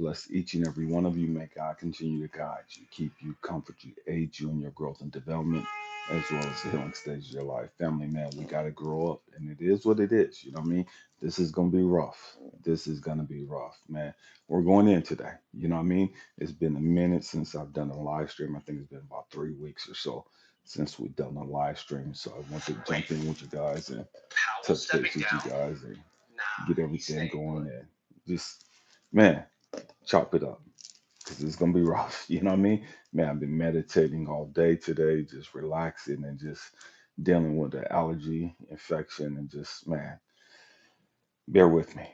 bless each and every one of you. May God continue to guide you, keep you, comfort you, aid you in your growth and development, as well as the healing stage of your life. Family, man, we got to grow up, and it is what it is. You know what I mean? This is going to be rough. This is going to be rough, man. We're going in today. You know what I mean? It's been a minute since I've done a live stream. I think it's been about 3 weeks or so since we've done a live stream. So I want to jump in with you guys and touch base with you guys and get everything going and just, man, chop it up because it's gonna be rough. You know what I mean? Man, I've been meditating all day today, just relaxing and just dealing with the allergy infection and just, man, bear with me.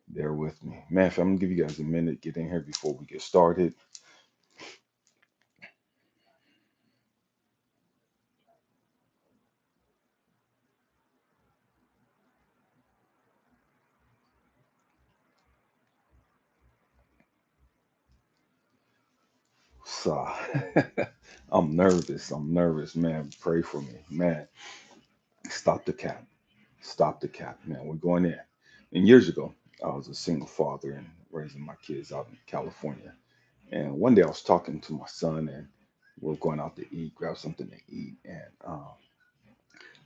Bear with me. Man, if I'm gonna give you guys a minute, get in here before we get started. So I'm nervous. I'm nervous, man. Pray for me. Man, stop the cap. Stop the cap, man. We're going in. And years ago, I was a single father and raising my kids out in California. And one day I was talking to my son, and we are going out to eat, grab something to eat. And I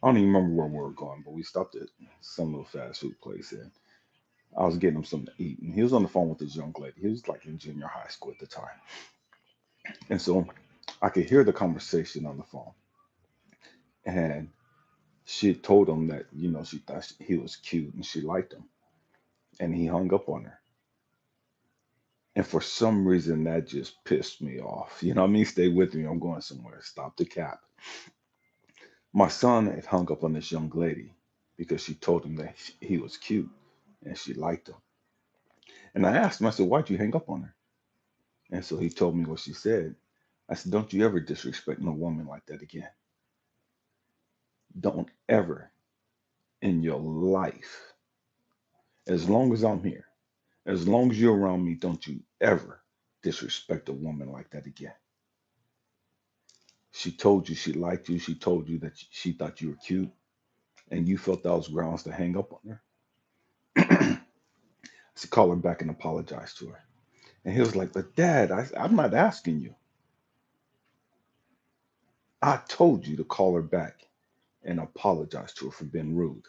don't even remember where we were going, but we stopped at some little fast food place. And I was getting him something to eat. And he was on the phone with this young lady. He was like in junior high school at the time. And so I could hear the conversation on the phone. And she had told him that, she thought he was cute and she liked him. And he hung up on her. And for some reason, that just pissed me off. You know what I mean? Stay with me. I'm going somewhere. Stop the cap. My son had hung up on this young lady because she told him that he was cute and she liked him. And I asked him, I said, why'd you hang up on her? And so he told me what she said. I said, don't you ever disrespect no woman like that again. Don't ever in your life, as long as I'm here, as long as you're around me, don't you ever disrespect a woman like that again. She told you she liked you. She told you that she thought you were cute, and you felt that was grounds to hang up on her. So call her back and apologize to her. And he was like, but dad, I'm not asking you. I told you to call her back and apologize to her for being rude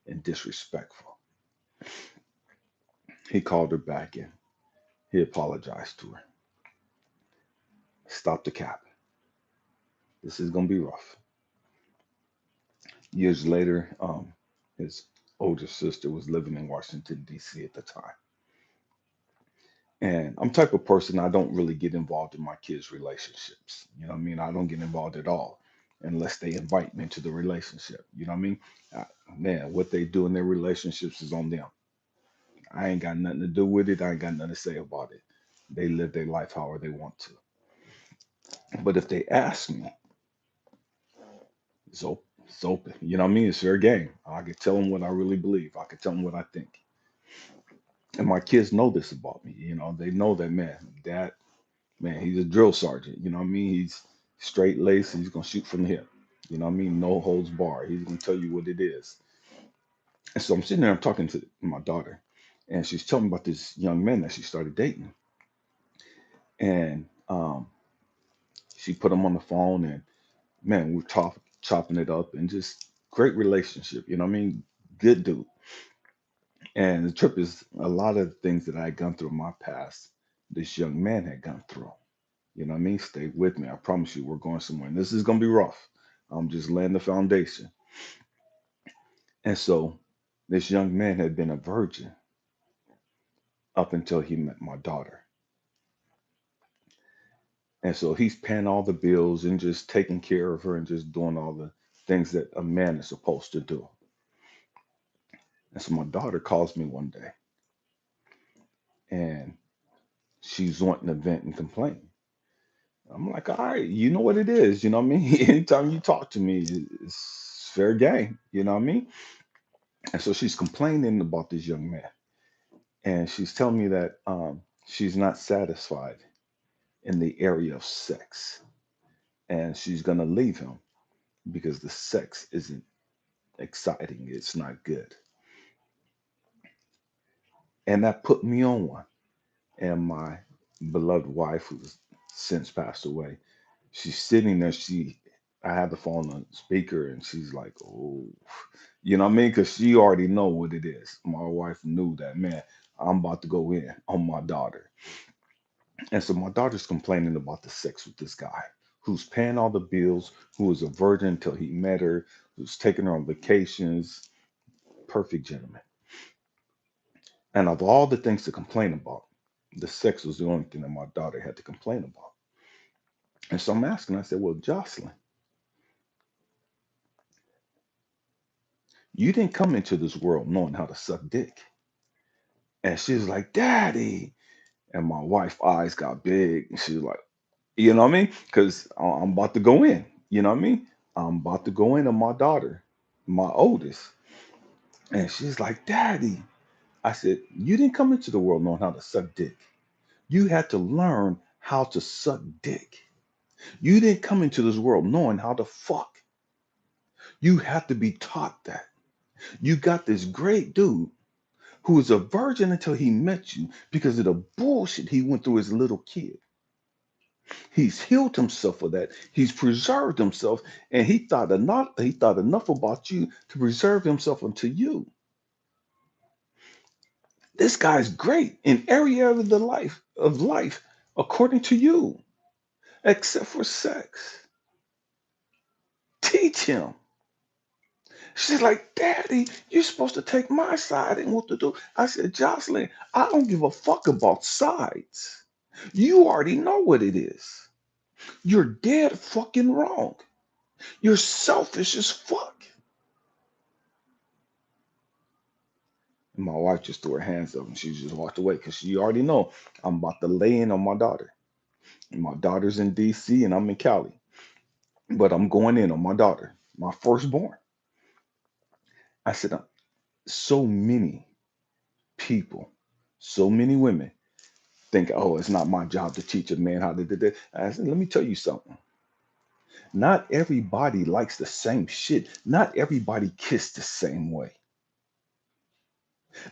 and disrespectful. He called her back and he apologized to her. Stop the cap. This is going to be rough. Years later, his older sister was living in Washington, D.C. at the time. And I'm the type of person I don't really get involved in my kids' relationships. You know what I mean? I don't get involved at all unless they invite me into the relationship. You know what I mean? Uh, Man, what they do in their relationships is on them. I ain't got nothing to do with it. I ain't got nothing to say about it. They live their life however they want to. But if they ask me, it's open. It's open. You know what I mean? It's fair game. I can tell them what I really believe. I can tell them what I think. And my kids know this about me. They know that, man, dad, man, he's a drill sergeant. You know what I mean? He's straight laced. He's gonna shoot from the hip. You know what I mean? No holds bar. He's gonna tell you what it is. And so I'm sitting there. I'm talking to my daughter, and she's telling me about this young man that she started dating. And she put him on the phone, and man, we're chopping it up, and just great relationship. You know what I mean? Good dude. And the trip is a lot of the things that I had gone through in my past. This young man had gone through. You know what I mean? Stay with me. I promise you, we're going somewhere. And this is going to be rough. I'm just laying the foundation. And so this young man had been a virgin up until he met my daughter. And so he's paying all the bills and just taking care of her and just doing all the things that a man is supposed to do. And so my daughter calls me one day and she's wanting to vent and complain. I'm like, all right, you know what it is. You know what I mean? Anytime you talk to me, it's fair game. You know what I mean? And so she's complaining about this young man. And she's telling me that she's not satisfied in the area of sex. And she's going to leave him because the sex isn't exciting. It's not good. And that put me on one. And my beloved wife, who's since passed away, she's sitting there. I had the phone on speaker, and she's like, "Oh, you know what I mean?" Because she already know what it is. My wife knew that, man. I'm about to go in on my daughter, and so my daughter's complaining about the sex with this guy who's paying all the bills, who was a virgin until he met her, who's taking her on vacations, perfect gentleman. And of all the things to complain about, the sex was the only thing that my daughter had to complain about. And so I'm asking, I said, "Well, Jocelyn, you didn't come into this world knowing how to suck dick." And she's like, "Daddy." And my wife's eyes got big. And she's like, you know what I mean? Because I'm about to go in. You know what I mean? I'm about to go in on my daughter, my oldest. And she's like, "Daddy." I said, "You didn't come into the world knowing how to suck dick. You had to learn how to suck dick. You didn't come into this world knowing how to fuck. You have to be taught that. You got this great dude who was a virgin until he met you because of the bullshit he went through as a little kid. He's healed himself of that. He's preserved himself, and he thought enough about you to preserve himself unto you. This guy's great in every area of the life, according to you, except for sex. Teach him." She's like, "Daddy, you're supposed to take my side and what to do." I said, "Jocelyn, I don't give a fuck about sides. You already know what it is. You're dead fucking wrong. You're selfish as fuck." And my wife just threw her hands up and she just walked away because she already know I'm about to lay in on my daughter. And my daughter's in DC and I'm in Cali. But I'm going in on my daughter, my firstborn. I said, so many people, so many women think, "Oh, it's not my job to teach a man how to do that." I said, "Let me tell you something. Not everybody likes the same shit. Not everybody kiss the same way.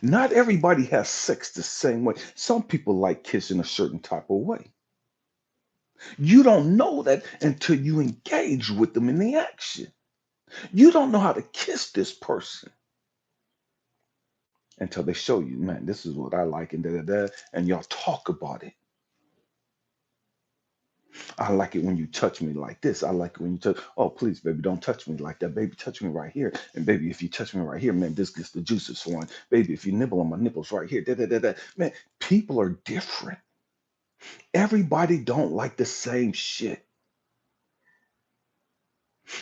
Not everybody has sex the same way. Some people like kissing a certain type of way. You don't know that until you engage with them in the action. You don't know how to kiss this person until they show you, "Man, this is what I like," and da da da, and y'all talk about it. "I like it when you touch me like this. I like it when you touch. Oh, please, baby, don't touch me like that. Baby, touch me right here. And baby, if you touch me right here, man, this gets the juices flowing. Baby, if you nibble on my nipples right here, da da da da." Man, people are different. Everybody don't like the same shit.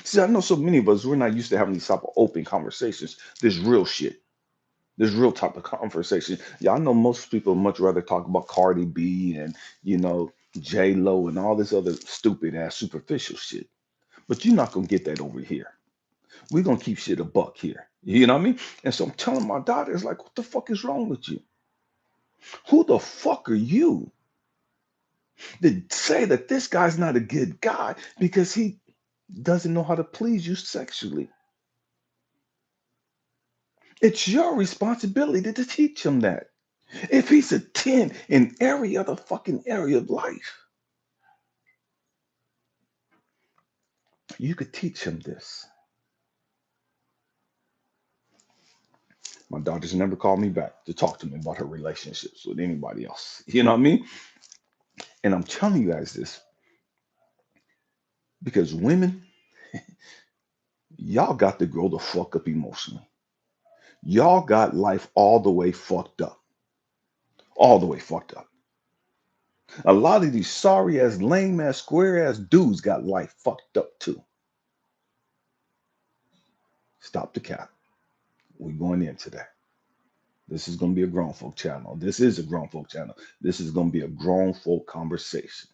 See, I know so many of us, we're not used to having these type of open conversations. This real shit. This real type of conversation. Yeah, I know most people much rather talk about Cardi B and, J Lo and all this other stupid ass superficial shit. But you're not gonna get that over here. We're gonna keep shit a buck here. You know what I mean? And so I'm telling my daughter, it's like, what the fuck is wrong with you? Who the fuck are you to say that this guy's not a good guy because he doesn't know how to please you sexually? It's your responsibility to teach him that. If he's a 10 in every other fucking area of life, you could teach him this. My daughter's never called me back to talk to me about her relationships with anybody else. You know what I mean? And I'm telling you guys this because women, y'all got to grow the fuck up emotionally. Y'all got life all the way fucked up. All the way fucked up. A lot of these sorry ass, lame ass, square ass dudes got life fucked up too. Stop the cap. We're going into that. This is going to be a grown folk channel. This is a grown folk channel. This is going to be a grown folk conversation.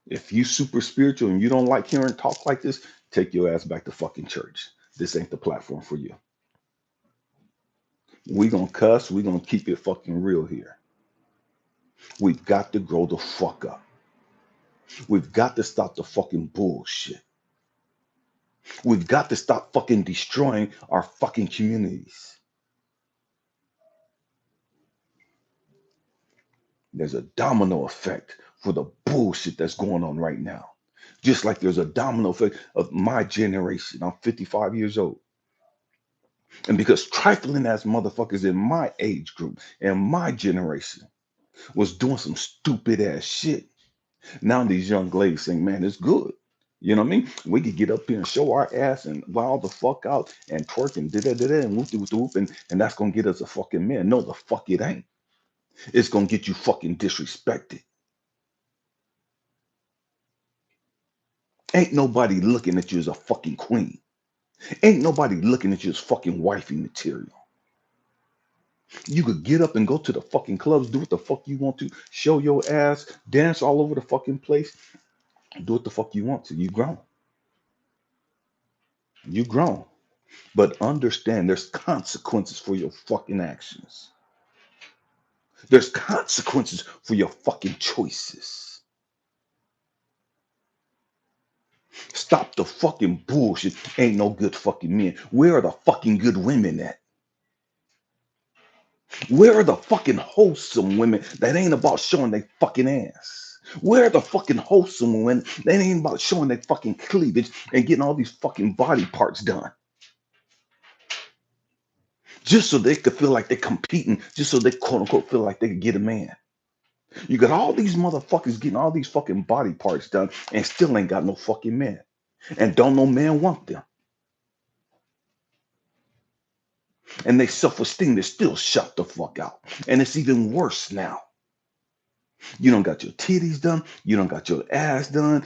If you super spiritual and you don't like hearing talk like this, take your ass back to fucking church. This ain't the platform for you. We gonna cuss. We gonna keep it fucking real here. We've got to grow the fuck up. We've got to stop the fucking bullshit. We've got to stop fucking destroying our fucking communities. There's a domino effect for the bullshit that's going on right now. Just like there's a domino effect of my generation. I'm 55 years old. And because trifling ass motherfuckers in my age group and my generation was doing some stupid ass shit, now these young ladies saying, man, it's good. You know what I mean? We could get up here and show our ass and wow the fuck out and twerk and da and whoop de whoop de whoop and that's gonna get us a fucking man. No, the fuck it ain't. It's gonna get you fucking disrespected. Ain't nobody looking at you as a fucking queen. Ain't nobody looking at you as fucking wifey material. You could get up and go to the fucking clubs, do what the fuck you want to, show your ass, dance all over the fucking place, do what the fuck you want to. You grown. You grown. But understand there's consequences for your fucking actions. There's consequences for your fucking choices. Stop the fucking bullshit. Ain't no good fucking men. Where are the fucking good women at? Where are the fucking wholesome women that ain't about showing their fucking ass? Where are the fucking wholesome women that ain't about showing their fucking cleavage and getting all these fucking body parts done? Just so they could feel like they're competing, just so they quote unquote feel like they could get a man. You got all these motherfuckers getting all these fucking body parts done and still ain't got no fucking man. And don't no man want them. And they self-esteem is still shut the fuck out. And it's even worse now. You don't got your titties done. You don't got your ass done.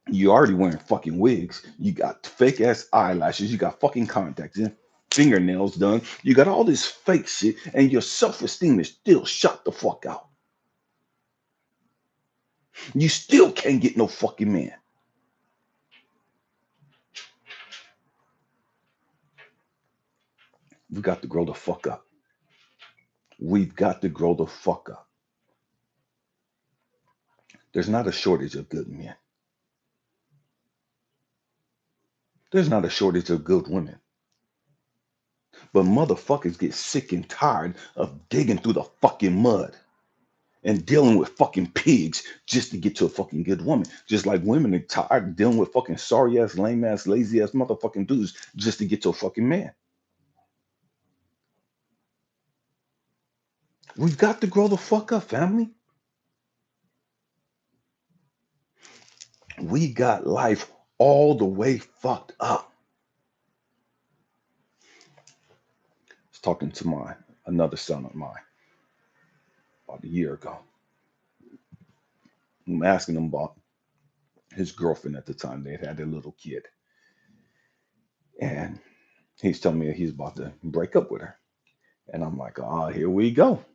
You already wearing fucking wigs. You got fake ass eyelashes. You got fucking contacts in, fingernails done. You got all this fake shit, and your self-esteem is still shut the fuck out. You still can't get no fucking man. We got to grow the fuck up. We've got to grow the fuck up. There's not a shortage of good men. There's not a shortage of good women. But motherfuckers get sick and tired of digging through the fucking mud and dealing with fucking pigs just to get to a fucking good woman. Just like women are tired of dealing with fucking sorry ass, lame ass, lazy ass motherfucking dudes just to get to a fucking man. We've got to grow the fuck up, family. We got life all the way fucked up. I was talking to another son of mine about a year ago. I'm asking him about his girlfriend at the time. They had a little kid. And he's telling me that he's about to break up with her. And I'm like, ah, here we go.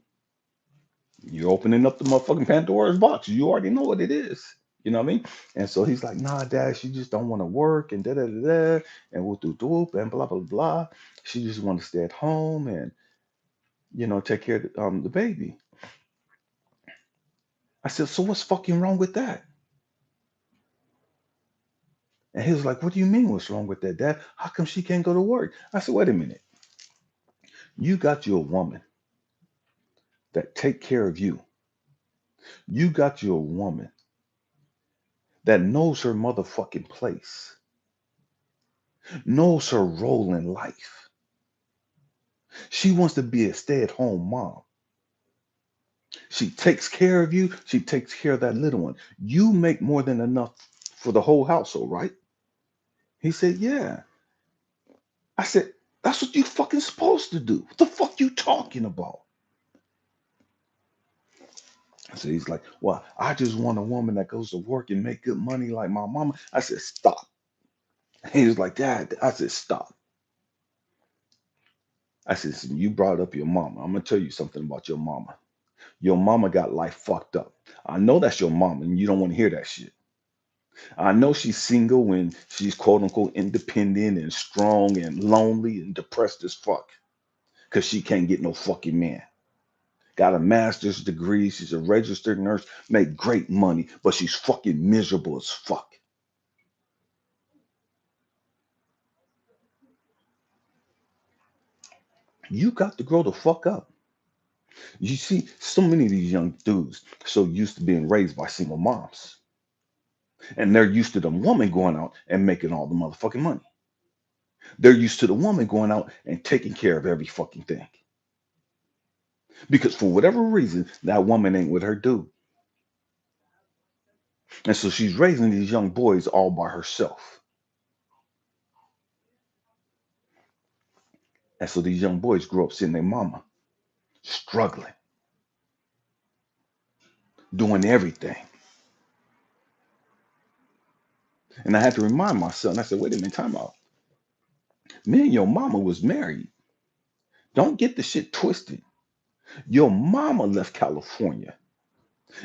You're opening up the motherfucking Pandora's box. You already know what it is. You know what I mean? And so he's like, nah, dad, she just don't want to work and da da da da and whoop doop doop and blah blah blah. She just want to stay at home and take care of the baby. I said, so what's fucking wrong with that? And he was like, what do you mean what's wrong with that, dad? How come she can't go to work? I said, wait a minute. You got you a woman that take care of you. You got you a woman that knows her motherfucking place, knows her role in life. She wants to be a stay-at-home mom. She takes care of you. She takes care of that little one. You make more than enough for the whole household, right? He said, yeah. I said, that's what you fucking supposed to do. What the fuck you talking about? So he's like, well, I just want a woman that goes to work and make good money like my mama. I said, stop. He was like, dad. I said, stop. I said, "Listen, you brought up your mama. I'm gonna tell you something about your mama. Your mama got life fucked up. I know that's your mama, and you don't want to hear that shit. I know she's single and she's quote unquote independent and strong and lonely and depressed as fuck because she can't get no fucking man. Got a master's degree. She's a registered nurse, make great money, but she's fucking miserable as fuck. You got to grow the fuck up. You see, so many of these young dudes so used to being raised by single moms, and they're used to the woman going out and making all the motherfucking money. They're used to the woman going out and taking care of every fucking thing. Because for whatever reason, that woman ain't with her dude. And so she's raising these young boys all by herself. And so these young boys grow up seeing their mama struggling, doing everything. And I had to remind my son, I said, wait a minute, time out. Me and your mama was married. Don't get the shit twisted. Your mama left California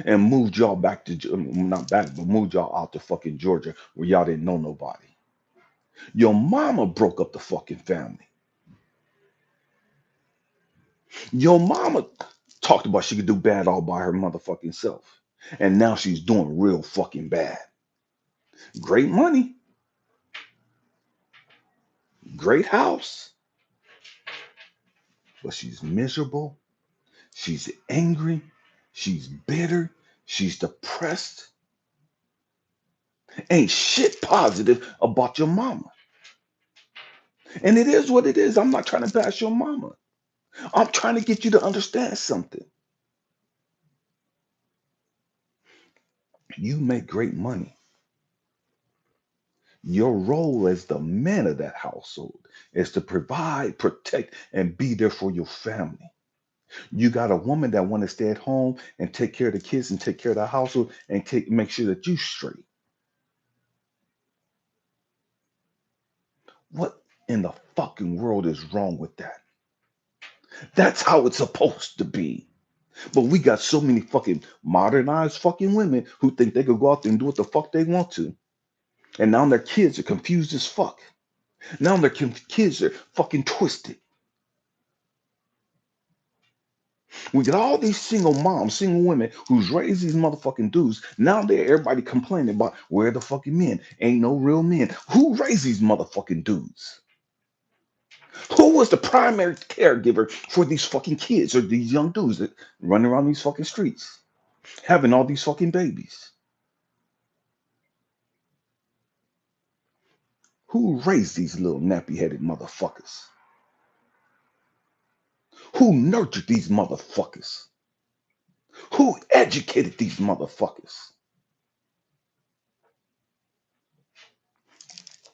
and moved y'all back to, not back, but moved y'all out to fucking Georgia where y'all didn't know nobody. Your mama broke up the fucking family. Your mama talked about she could do bad all by her motherfucking self. And now she's doing real fucking bad. Great money, great house, but she's miserable. She's angry. She's bitter. She's depressed. Ain't shit positive about your mama. And it is what it is. I'm not trying to bash your mama. I'm trying to get you to understand something. You make great money. Your role as the man of that household is to provide, protect, and be there for your family. You got a woman that want to stay at home and take care of the kids and take care of the household and make sure that you straight. What in the fucking world is wrong with that? That's how it's supposed to be. But we got so many fucking modernized fucking women who think they could go out there and do what the fuck they want to. And now their kids are confused as fuck. Now their kids are fucking twisted. We got all these single moms, single women who's raised these motherfucking dudes. Now they're everybody complaining about where the fucking men. Ain't no real men. Who raised these motherfucking dudes? Who was the primary caregiver for these fucking kids or these young dudes that running around these fucking streets, having all these fucking babies? Who raised these little nappy-headed motherfuckers? Who nurtured these motherfuckers? Who educated these motherfuckers?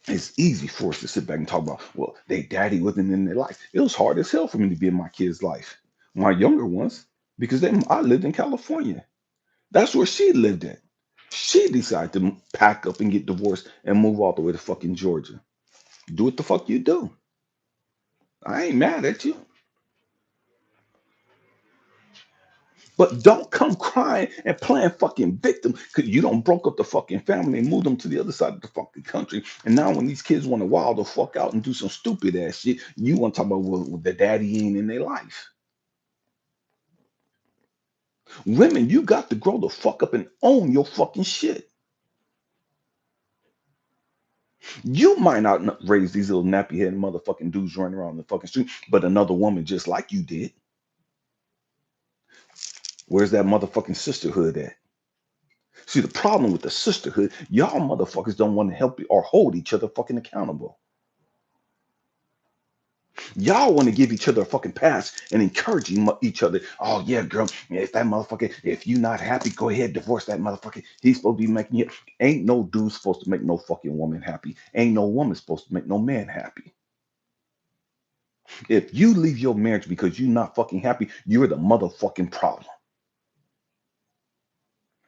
It's easy for us to sit back and talk about, well, they daddy wasn't in their life. It was hard as hell for me to be in my kid's life, my younger ones, because I lived in California. That's where she lived at. She decided to pack up and get divorced and move all the way to fucking Georgia. Do what the fuck you do. I ain't mad at you. But don't come crying and playing fucking victim because you don't broke up the fucking family and moved them to the other side of the fucking country. And now when these kids want to wild the fuck out and do some stupid ass shit, you want to talk about well, the daddy ain't in their life. Women, you got to grow the fuck up and own your fucking shit. You might not raise these little nappy headed motherfucking dudes running around the fucking street, but another woman just like you did. Where's that motherfucking sisterhood at? See, the problem with the sisterhood, y'all motherfuckers don't want to help or hold each other fucking accountable. Y'all want to give each other a fucking pass and encourage each other. Oh yeah, girl, if that motherfucker, if you not happy, go ahead, divorce that motherfucker. He's supposed to be making it. Ain't no dude supposed to make no fucking woman happy. Ain't no woman supposed to make no man happy. If you leave your marriage because you're not fucking happy, you're the motherfucking problem.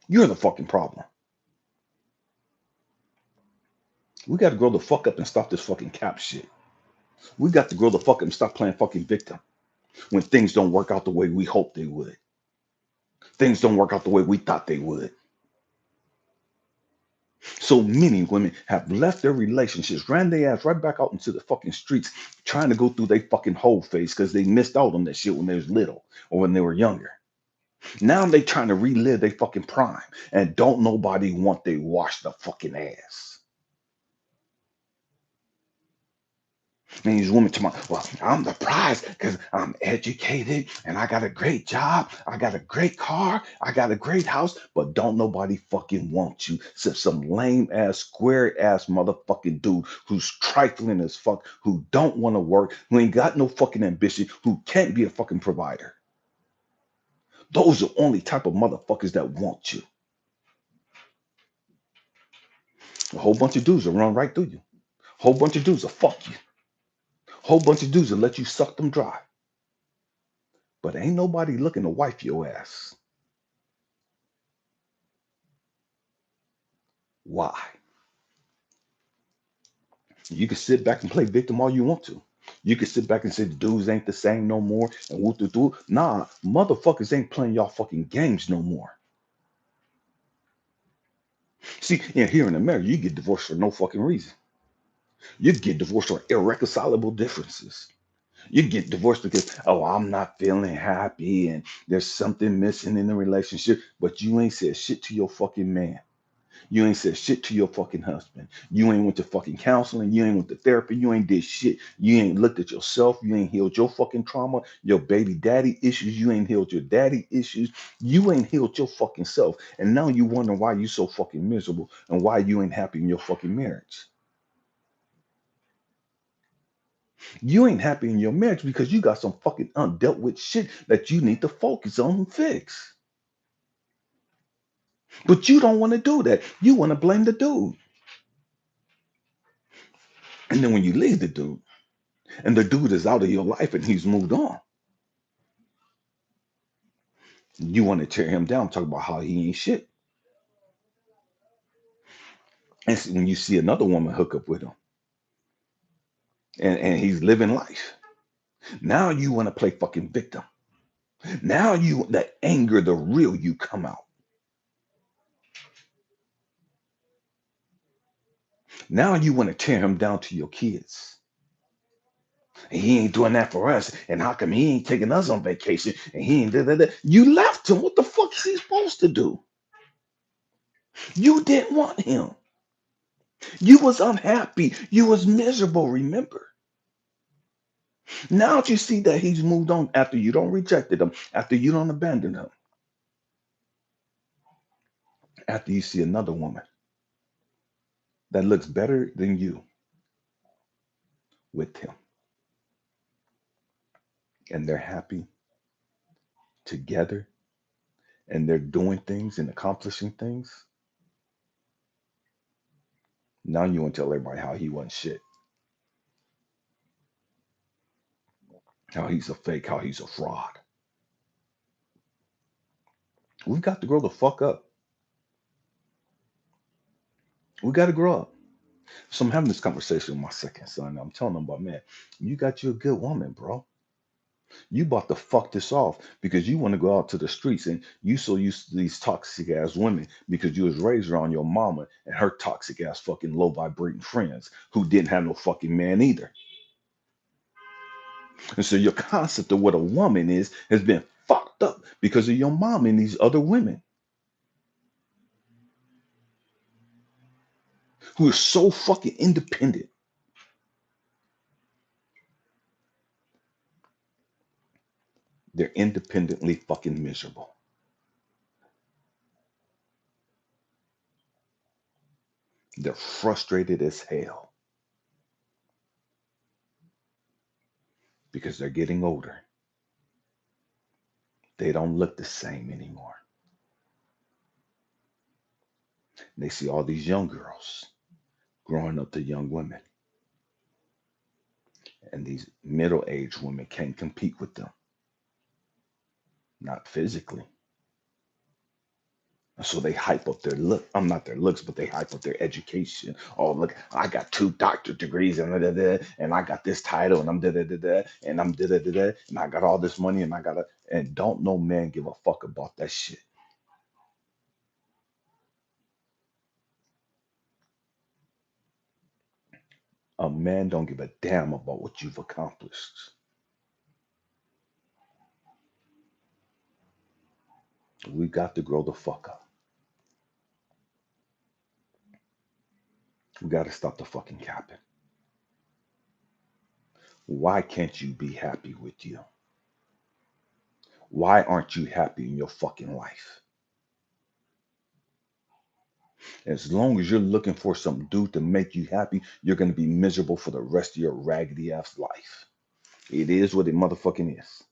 You're the fucking problem. We got to grow the fuck up and stop this fucking cap shit. We got to grow the fuck up and stop playing fucking victim when things don't work out the way we hoped they would. Things don't work out the way we thought they would. So many women have left their relationships, ran their ass right back out into the fucking streets, trying to go through their fucking whole phase because they missed out on that shit when they was little or when they were younger. Now they trying to relive their fucking prime and don't nobody want they wash the fucking ass. And these women talking about, well, I'm the prize because I'm educated and I got a great job. I got a great car. I got a great house. But don't nobody fucking want you except some lame ass, square ass motherfucking dude who's trifling as fuck, who don't want to work, who ain't got no fucking ambition, who can't be a fucking provider. Those are only type of motherfuckers that want you. A whole bunch of dudes will run right through you. A whole bunch of dudes will fuck you. A whole bunch of dudes will let you suck them dry. But ain't nobody looking to wife your ass. Why? You can sit back and play victim all you want to. You can sit back and say the dudes ain't the same no more and whoop de doo. Nah, motherfuckers ain't playing y'all fucking games no more. See, here in America, you get divorced for no fucking reason. You get divorced for irreconcilable differences. You get divorced because, oh, I'm not feeling happy and there's something missing in the relationship, but you ain't said shit to your fucking man. You ain't said shit to your fucking husband. You ain't went to fucking counseling. You ain't went to therapy. You ain't did shit. You ain't looked at yourself. You ain't healed your fucking trauma, your baby daddy issues. You ain't healed your daddy issues. You ain't healed your fucking self. And now you wonder why you so fucking miserable and why you ain't happy in your fucking marriage. You ain't happy in your marriage because you got some fucking undealt with shit that you need to focus on and fix. But you don't want to do that. You want to blame the dude. And then when you leave the dude, and the dude is out of your life and he's moved on, you want to tear him down, talk about how he ain't shit. And when you see another woman hook up with him and he's living life, now you want to play fucking victim. Now you, the anger, the real you come out. Now you want to tear him down to your kids. And he ain't doing that for us. And how come he ain't taking us on vacation? And he ain't da, da, da. You left him. What the fuck is he supposed to do? You didn't want him. You was unhappy. You was miserable, remember? Now that you see that he's moved on after you don't rejected him, after you don't abandon him, after you see another woman that looks better than you with him, and they're happy together, and they're doing things and accomplishing things, now you want to tell everybody how he wasn't shit, how he's a fake, how he's a fraud. We've got to grow the fuck up. We got to grow up. So I'm having this conversation with my second son. And I'm telling him about, man, you got you a good woman, bro. You about to fuck this off because you want to go out to the streets and you so used to these toxic ass women because you was raised around your mama and her toxic ass fucking low vibrating friends who didn't have no fucking man either. And so your concept of what a woman is has been fucked up because of your mom and these other women who are so fucking independent. They're independently fucking miserable. They're frustrated as hell because they're getting older. They don't look the same anymore. They see all these young girls growing up to young women, and these middle-aged women can't compete with them, not physically. So they hype up their look. I'm not their looks, but they hype up their education. Oh, look, I got 2 doctorate degrees and da, da, da, and I got this title and I'm da da da da and I'm da da da da and I got all this money and I gotta and don't no man give a fuck about that shit. A man don't give a damn about what you've accomplished. We got to grow the fuck up. We got to stop the fucking capping. Why can't you be happy with you? Why aren't you happy in your fucking life? As long as you're looking for some dude to make you happy, you're going to be miserable for the rest of your raggedy ass life. It is what it motherfucking is.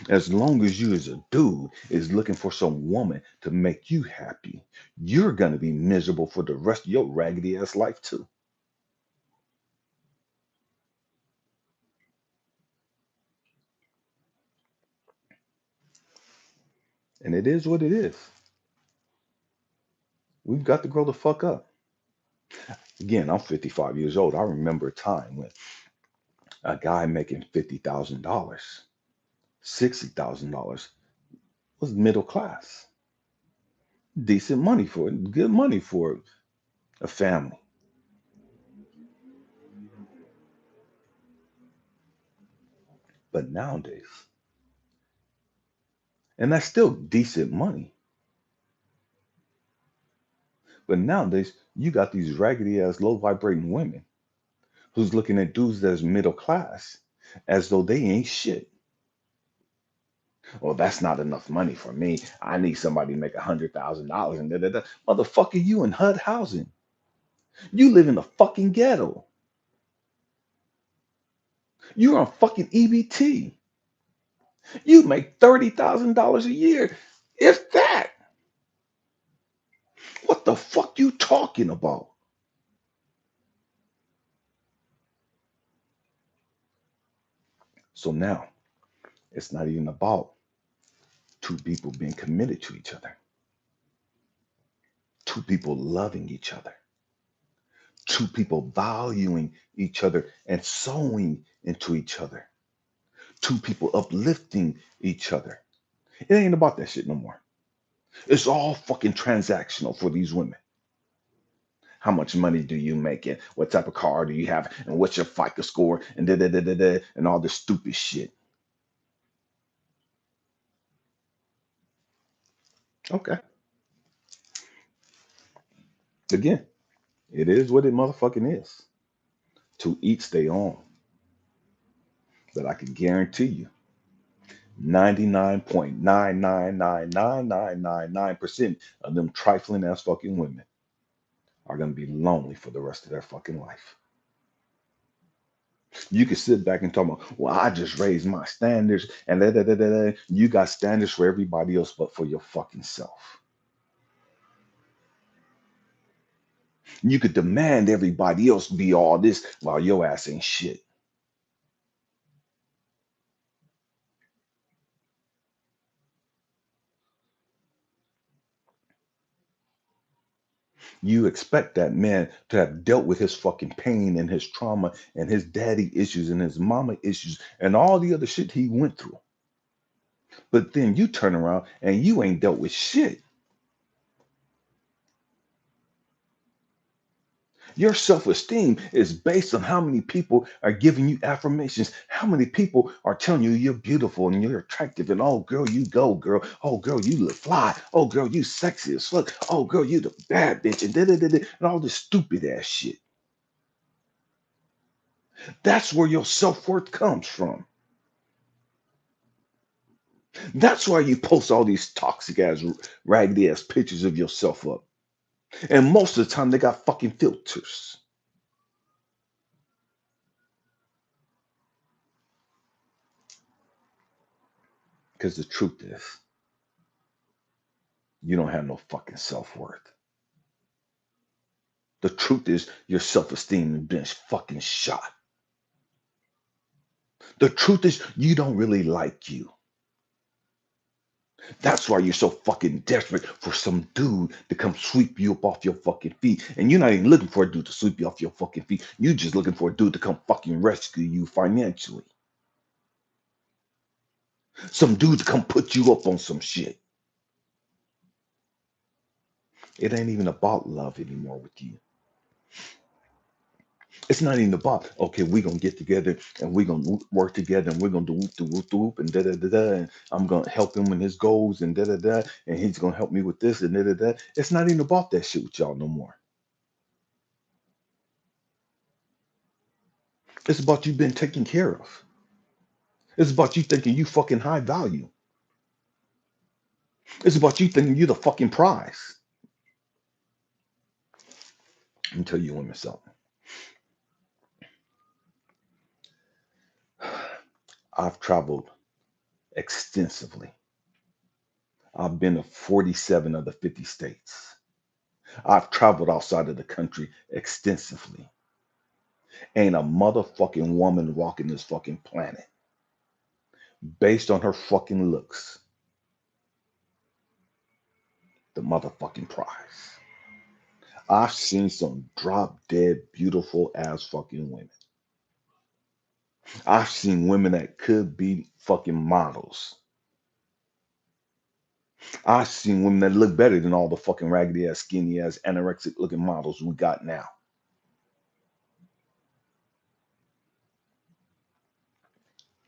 As long as you as a dude is looking for some woman to make you happy, you're going to be miserable for the rest of your raggedy ass life too. And it is what it is. We've got to grow the fuck up. Again, I'm 55 years old. I remember a time when a guy making $50,000, $60,000 was middle class. Decent money for it, good money for a family. But nowadays, and that's still decent money, but nowadays you got these raggedy ass low vibrating women who's looking at dudes that's middle class as though they ain't shit. Well, that's not enough money for me. I need somebody to make $100,000 and da da da. Motherfucker, you in HUD housing. You live in the fucking ghetto. You're on fucking EBT. You make $30,000 a year. If that, what the fuck you talking about? So now it's not even about two people being committed to each other, two people loving each other, two people valuing each other and sowing into each other, two people uplifting each other. It ain't about that shit no more. It's all fucking transactional for these women. How much money do you make? And what type of car do you have? And what's your FICO score? And da da da da da and all this stupid shit. Okay. Again, it is what it motherfucking is. To each their own. But I can guarantee you, 99.9999999% of them trifling ass fucking women are gonna be lonely for the rest of their fucking life. You can sit back and talk about, well, I just raised my standards and da da da da da. You got standards for everybody else but for your fucking self. You could demand everybody else be all this while your ass ain't shit. You expect that man to have dealt with his fucking pain and his trauma and his daddy issues and his mama issues and all the other shit he went through. But then you turn around and you ain't dealt with shit. Your self esteem is based on how many people are giving you affirmations, how many people are telling you you're beautiful and you're attractive, and oh, girl, you go, girl. Oh, girl, you look fly. Oh, girl, you sexy as fuck. Oh, girl, you the bad bitch, and da da da da, and all this stupid ass shit. That's where your self worth comes from. That's why you post all these toxic ass, raggedy ass pictures of yourself up. And most of the time, they got fucking filters. Because the truth is, you don't have no fucking self worth. The truth is, your self esteem has been fucking shot. The truth is, you don't really like you. That's why you're so fucking desperate for some dude to come sweep you up off your fucking feet. And you're not even looking for a dude to sweep you off your fucking feet. You're just looking for a dude to come fucking rescue you financially. Some dude to come put you up on some shit. It ain't even about love anymore with you. It's not even about, okay, we're gonna get together and we're gonna work together and we're gonna do whoop the whoop the whoop and da da da da and I'm gonna help him in his goals and da da da and he's gonna help me with this and da da da. It's not even about that shit with y'all no more. It's about you being taken care of. It's about you thinking you fucking high value. It's about you thinking you the fucking prize. Let me tell you women something. I've traveled extensively. I've been to 47 of the 50 states. I've traveled outside of the country extensively. Ain't a motherfucking woman walking this fucking planet based on her fucking looks the motherfucking prize. I've seen some drop dead beautiful ass fucking women. I've seen women that could be fucking models. I've seen women that look better than all the fucking raggedy ass, skinny ass, anorexic looking models we got now.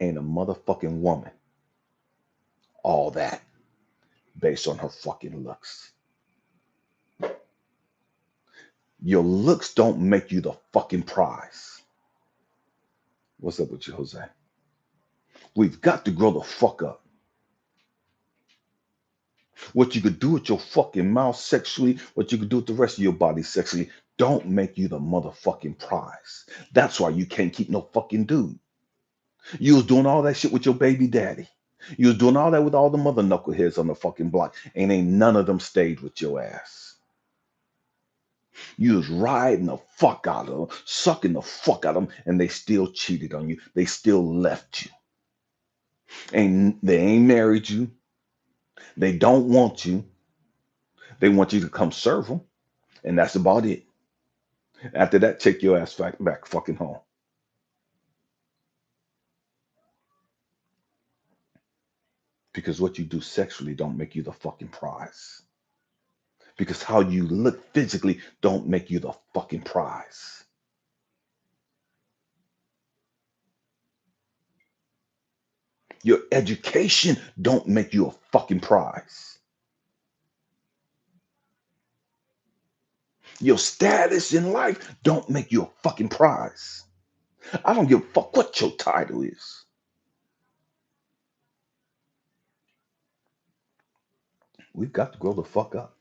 Ain't a motherfucking woman all that based on her fucking looks. Your looks don't make you the fucking prize. What's up with you, Jose? We've got to grow the fuck up. What you could do with your fucking mouth sexually, what you could do with the rest of your body sexually, don't make you the motherfucking prize. That's why you can't keep no fucking dude. You was doing all that shit with your baby daddy. You was doing all that with all the mother knuckleheads on the fucking block, and ain't none of them stayed with your ass. You was riding the fuck out of them, sucking the fuck out of them, and they still cheated on you. They still left you. And they ain't married you. They don't want you. They want you to come serve them, and that's about it. After that, take your ass back fucking home. Because what you do sexually don't make you the fucking prize. Because how you look physically don't make you the fucking prize. Your education don't make you a fucking prize. Your status in life don't make you a fucking prize. I don't give a fuck what your title is. We've got to grow the fuck up.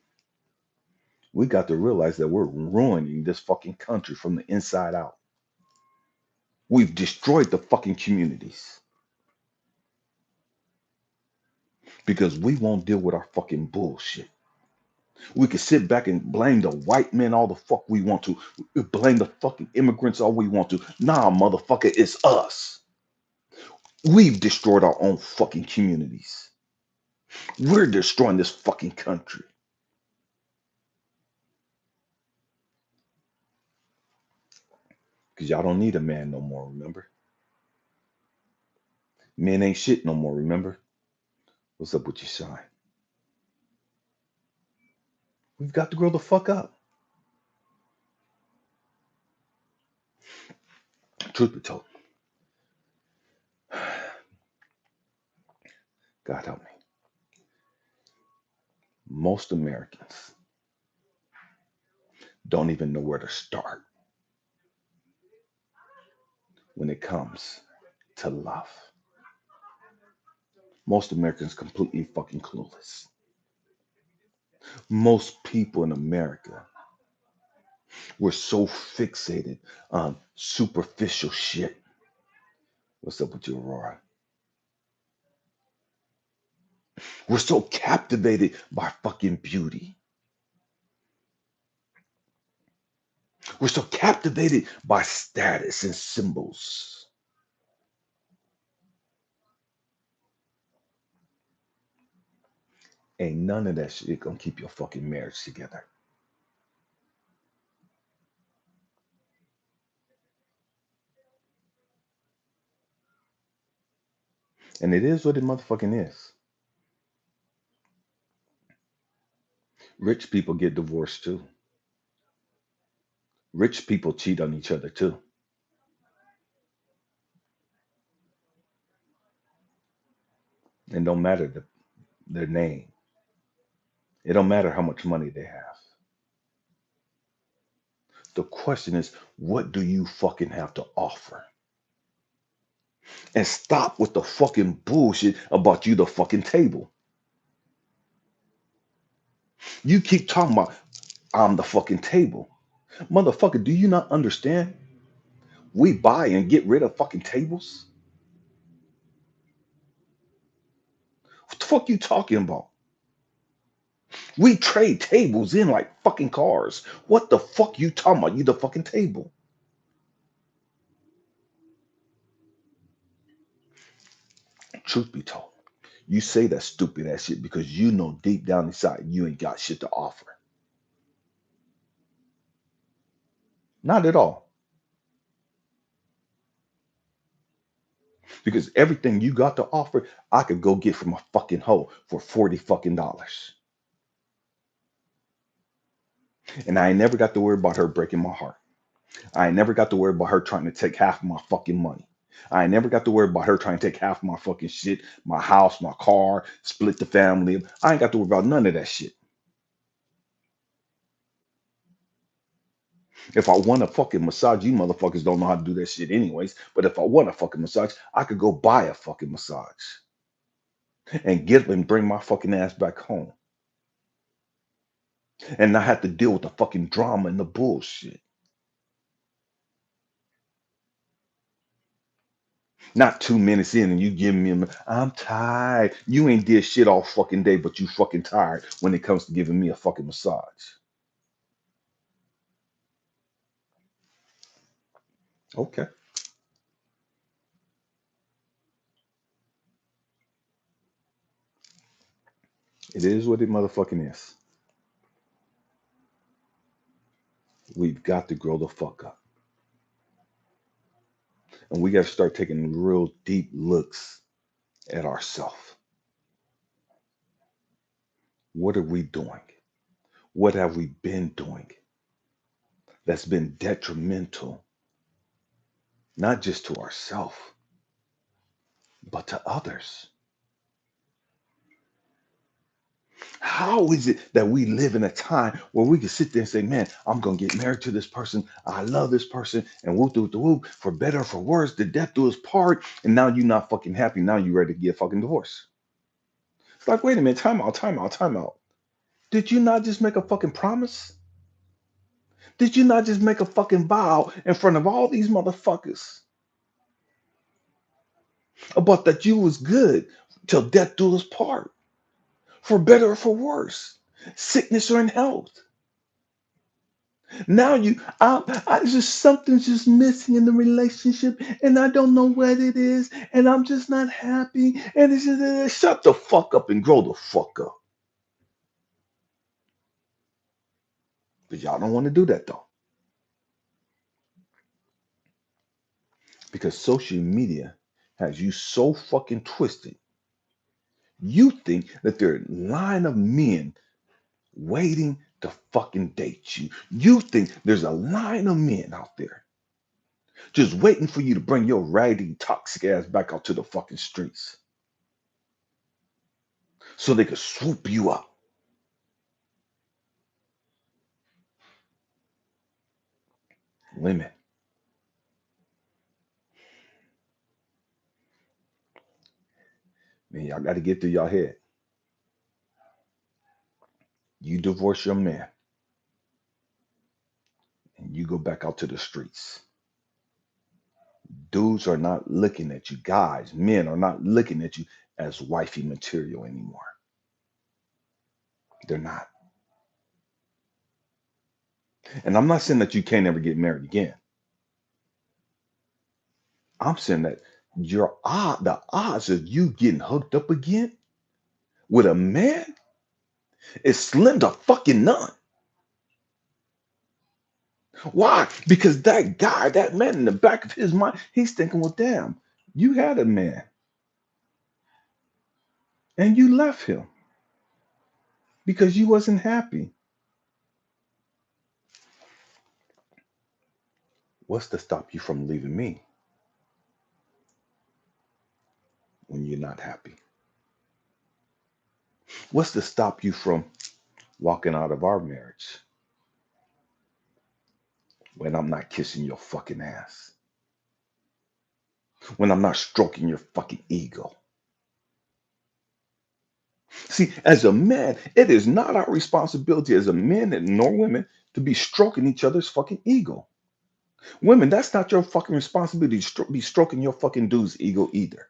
We got to realize that we're ruining this fucking country from the inside out. We've destroyed the fucking communities because we won't deal with our fucking bullshit. We can sit back and blame the white men all the fuck we want to. Blame the fucking immigrants all we want to. Nah, motherfucker, it's us. We've destroyed our own fucking communities. We're destroying this fucking country. Because y'all don't need a man no more, remember? Men ain't shit no more, remember? What's up with you, Shine? We've got to grow the fuck up. Truth be told, God help me. Most Americans don't even know where to start when it comes to love. Most Americans completely fucking clueless. Most people in America were so fixated on superficial shit. What's up with you, Aurora? We're so captivated by fucking beauty. We're so captivated by status and symbols. Ain't none of that shit gonna keep your fucking marriage together. And it is what it motherfucking is. Rich people get divorced too. Rich people cheat on each other too. And don't matter their name. It don't matter how much money they have. The question is, what do you fucking have to offer? And stop with the fucking bullshit about you the fucking table. You keep talking about I'm the fucking table. Motherfucker, do you not understand? We buy and get rid of fucking tables? What the fuck you talking about? We trade tables in like fucking cars. What the fuck you talking about? You the fucking table. Truth be told, you say that stupid ass shit because you know deep down inside you ain't got shit to offer. Not at all. Because everything you got to offer, I could go get from a fucking hoe for 40 fucking dollars. And I ain't never got to worry about her breaking my heart. I ain't never got to worry about her trying to take half of my fucking money. I ain't never got to worry about her trying to take half of my fucking shit, my house, my car, split the family. I ain't got to worry about none of that shit. If I want a fucking massage, you motherfuckers don't know how to do that shit anyways. But if I want a fucking massage, I could go buy a fucking massage and get and bring my fucking ass back home and not have to deal with the fucking drama and the bullshit. Not 2 minutes in and you giving me I'm tired. You ain't did shit all fucking day, but you fucking tired when it comes to giving me a fucking massage. Okay. It is what it motherfucking is. We've got to grow the fuck up. And we got to start taking real deep looks at ourselves. What are we doing? What have we been doing that's been detrimental, not just to ourselves, but to others? How is it that we live in a time where we can sit there and say, man, I'm going to get married to this person. I love this person. And whoop, whoop, whoop, for better or for worse, the death do us part. And now you're not fucking happy. Now you're ready to get a fucking divorce. It's like, wait a minute, time out, time out, time out. Did you not just make a fucking promise? Did you not just make a fucking vow in front of all these motherfuckers about that you was good till death do us part, for better or for worse, sickness or in health? Now I just something's just missing in the relationship, and I don't know what it is, and I'm just not happy. And it's just, shut the fuck up and grow the fuck up. But y'all don't want to do that though, because social media has you so fucking twisted. You think that there are a line of men waiting to fucking date you. You think there's a line of men out there just waiting for you to bring your raggedy, toxic ass back out to the fucking streets so they could swoop you up. Women, man, y'all got to get through your head. You divorce your man and you go back out to the streets. Dudes are not looking at you. Guys, men are not looking at you as wifey material anymore. They're not. And I'm not saying that you can't ever get married again. I'm saying that the odds of you getting hooked up again with a man is slim to fucking none. Why? Because that guy, that man in the back of his mind, he's thinking, well, damn, you had a man and you left him because you wasn't happy. What's to stop you from leaving me when you're not happy? What's to stop you from walking out of our marriage when I'm not kissing your fucking ass? when I'm not stroking your fucking ego. See, as a man, it is not our responsibility as a men and nor women to be stroking each other's fucking ego. Women, that's not your fucking responsibility to be stroking your fucking dude's ego either.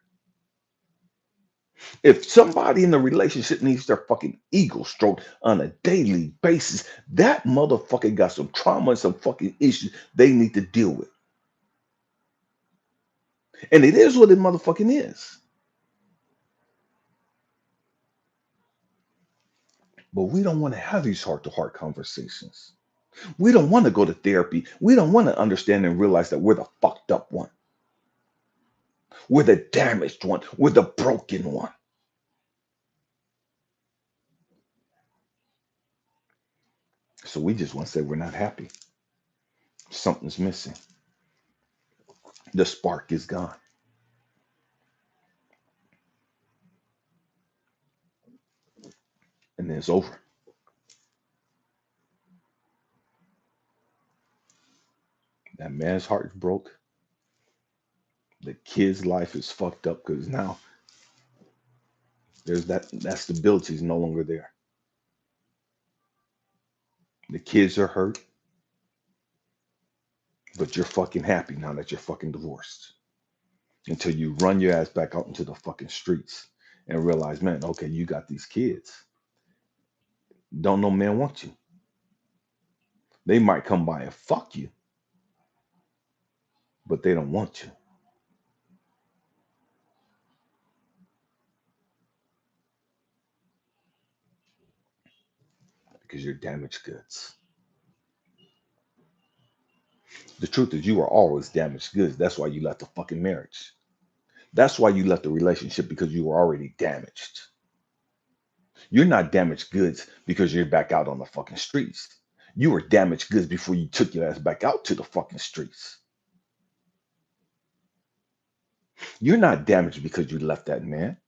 If somebody in the relationship needs their fucking ego stroked on a daily basis, that motherfucker got some trauma and some fucking issues they need to deal with. And it is what it motherfucking is. But we don't want to have these heart to heart conversations. We don't want to go to therapy. We don't want to understand and realize that we're the fucked up one. We're the damaged one. We're the broken one. So we just want to say we're not happy. Something's missing. The spark is gone. And then it's over. That man's heart is broke. The kid's life is fucked up because now there's that stability is no longer there. The kids are hurt, but you're fucking happy now that you're fucking divorced. Until you run your ass back out into the fucking streets and realize, man, okay, you got these kids. Don't no man want you. They might come by and fuck you, but they don't want you because you're damaged goods. The truth is, you are always damaged goods. That's why you left the fucking marriage. That's why you left the relationship because you were already damaged. You're not damaged goods because you're back out on the fucking streets. You were damaged goods before you took your ass back out to the fucking streets. You're not damaged because you left that man.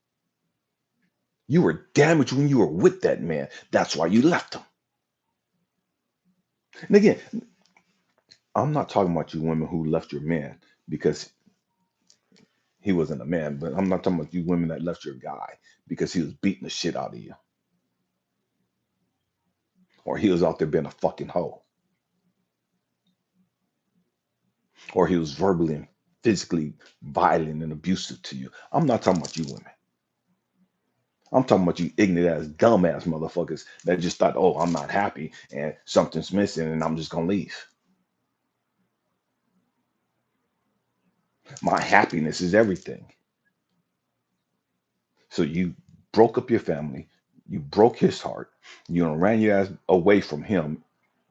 You were damaged when you were with that man. That's why you left him. And again, I'm not talking about you women who left your man because he wasn't a man, but I'm not talking about you women that left your guy because he was beating the shit out of you or he was out there being a fucking hoe or he was verbally and physically violent and abusive to you. I'm not talking about you women. I'm talking about you ignorant ass, dumb ass motherfuckers that just thought, oh, I'm not happy and something's missing and I'm just gonna leave. My happiness is everything. So you broke up your family, you broke his heart, you don't ran your ass away from him,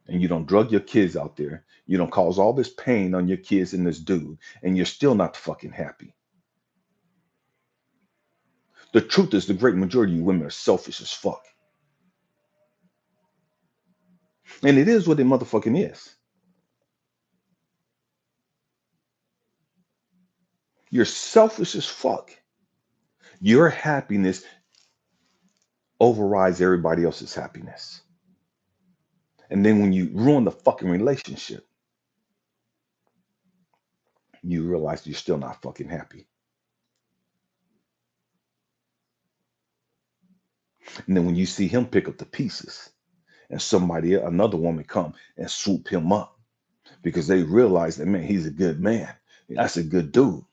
and you don't drug your kids out there, you don't cause all this pain on your kids and this dude, and you're still not fucking happy. The truth is the great majority of you women are selfish as fuck. And it is what it motherfucking is. You're selfish as fuck. Your happiness overrides everybody else's happiness. And then when you ruin the fucking relationship, you realize you're still not fucking happy. And then when you see him pick up the pieces and another woman come and swoop him up because they realize that, man, he's a good man. That's a good dude.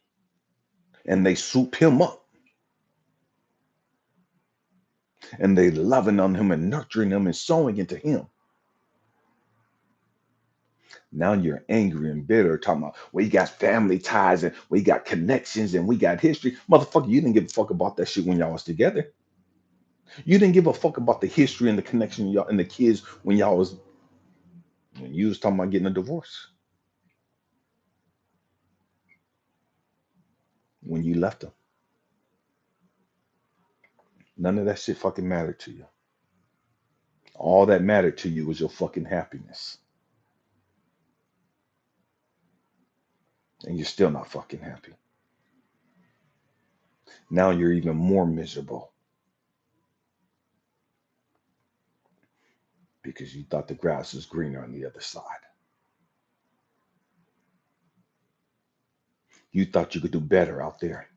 And they swoop him up and they loving on him and nurturing him and sowing into him. Now you're angry and bitter, talking about, we got family ties and we got connections and we got history. Motherfucker, you didn't give a fuck about that shit when y'all was together. You didn't give a fuck about the history and the connection y'all and the kids when you was talking about getting a divorce. When you left them. None of that shit fucking mattered to you. All that mattered to you was your fucking happiness. And you're still not fucking happy. Now you're even more miserable because you thought the grass was greener on the other side. You thought you could do better out there.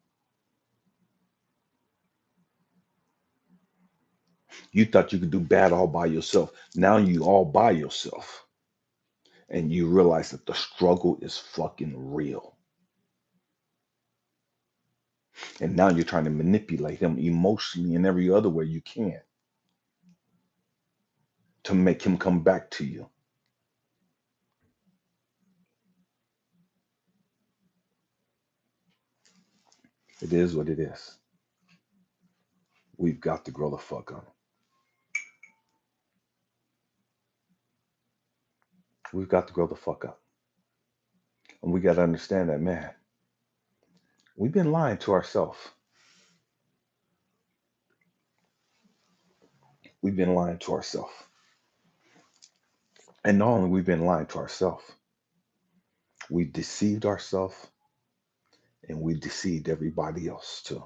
You thought you could do bad all by yourself. Now you all by yourself. And you realize that the struggle is fucking real. And now you're trying to manipulate him emotionally in every other way you can to make him come back to you. It is what it is. We've got to grow the fuck up. We've got to grow the fuck up. And we got to understand that, man, we've been lying to ourselves. We've been lying to ourselves. And not only we've been lying to ourselves, we've deceived ourselves and we deceived everybody else too.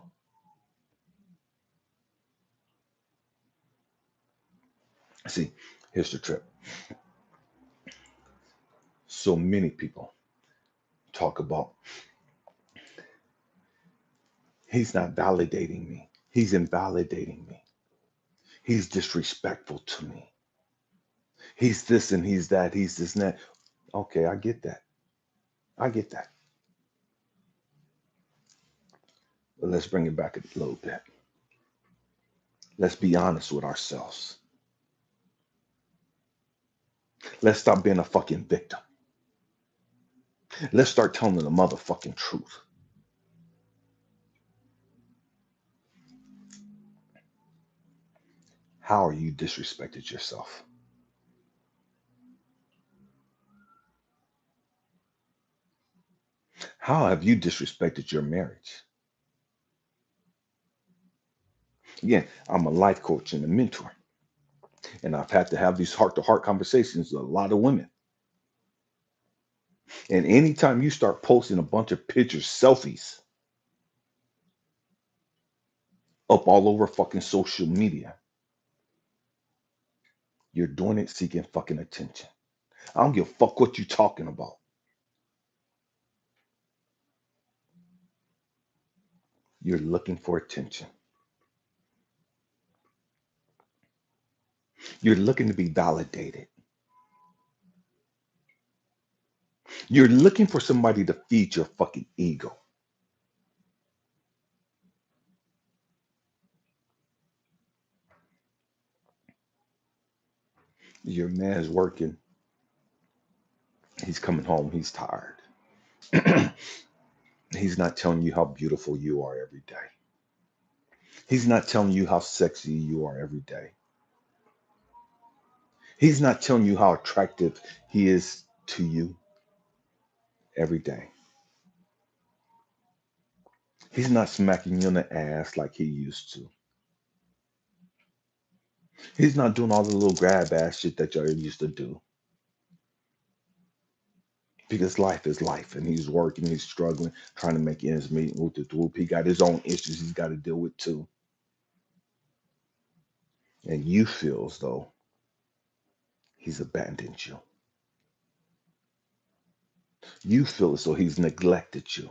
See, here's the trip. So many people talk about he's not validating me. He's invalidating me. He's disrespectful to me. He's this and he's that. He's this and that. Okay, I get that. I get that. But let's bring it back a little bit. Let's be honest with ourselves. Let's stop being a fucking victim. Let's start telling the motherfucking truth. How are you disrespected yourself? How have you disrespected your marriage? Again, I'm a life coach and a mentor, and I've had to have these heart to heart conversations with a lot of women. And anytime you start posting a bunch of pictures, selfies up all over fucking social media, you're doing it seeking fucking attention. I don't give a fuck what you're talking about. You're looking for attention. You're looking to be validated. You're looking for somebody to feed your fucking ego. Your man's working. He's coming home. He's tired. He's not telling you how beautiful you are every day. He's not telling you how sexy you are every day. He's not telling you how attractive he is to you every day. He's not smacking you on the ass like he used to. He's not doing all the little grab ass shit that y'all used to do. Because life is life and he's working, he's struggling, trying to make ends meet. Whoop de whoop. He got his own issues he's got to deal with too. And you feel as though he's abandoned you. You feel as though he's neglected you.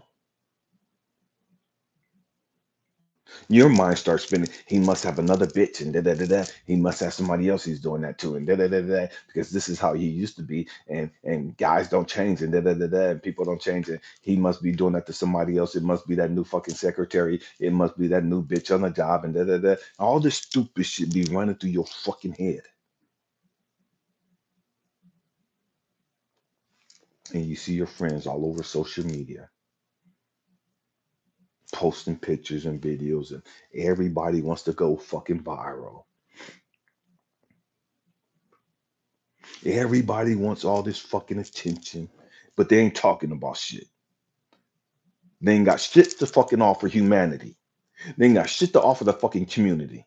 Your mind starts spinning. He must have another bitch, and da da da da. He must have somebody else he's doing that to, and da da da da. Because this is how he used to be, and guys don't change, and da da da da. And people don't change, and he must be doing that to somebody else. It must be that new fucking secretary. It must be that new bitch on the job, and da da da. All this stupid shit be running through your fucking head, and you see your friends all over social media posting pictures and videos, and everybody wants to go fucking viral. Everybody wants all this fucking attention, but they ain't talking about shit. They ain't got shit to fucking offer humanity. They ain't got shit to offer the fucking community.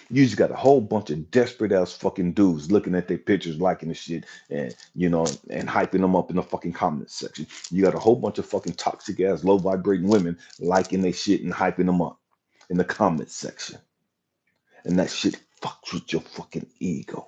You just got a whole bunch of desperate ass fucking dudes looking at their pictures, liking the shit, and and hyping them up in the fucking comment section. You got a whole bunch of fucking toxic ass, low vibrating women liking their shit and hyping them up in the comment section. And that shit fucks with your fucking ego.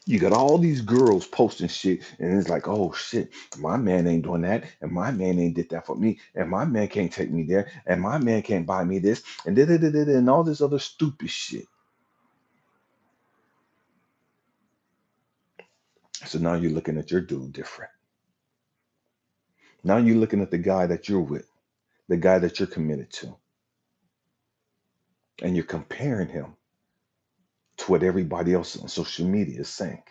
You got all these girls posting shit, and it's like, oh shit, my man ain't doing that, and my man ain't did that for me, and my man can't take me there, and my man can't buy me this, and da da da da, and all this other stupid shit. So now you're looking at your dude different. Now you're looking at the guy that you're with, the guy that you're committed to, and you're comparing him to what everybody else on social media is saying.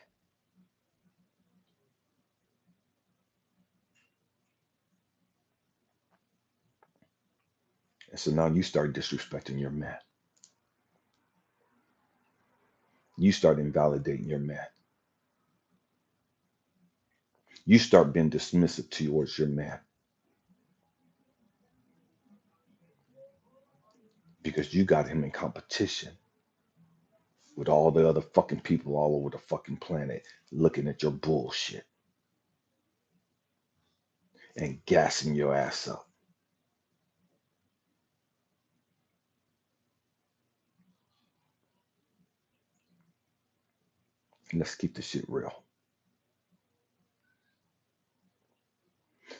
And so now you start disrespecting your man. You start invalidating your man. You start being dismissive towards your man because you got him in competition with all the other fucking people all over the fucking planet looking at your bullshit and gassing your ass up. And let's keep this shit real.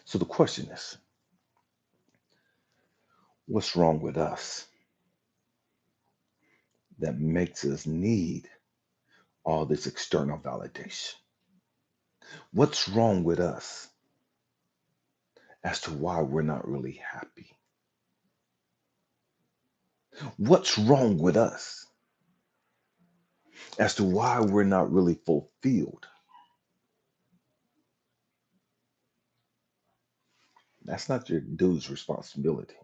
So the question is, what's wrong with us that makes us need all this external validation? What's wrong with us as to why we're not really happy? What's wrong with us as to why we're not really fulfilled? That's not your dude's responsibility.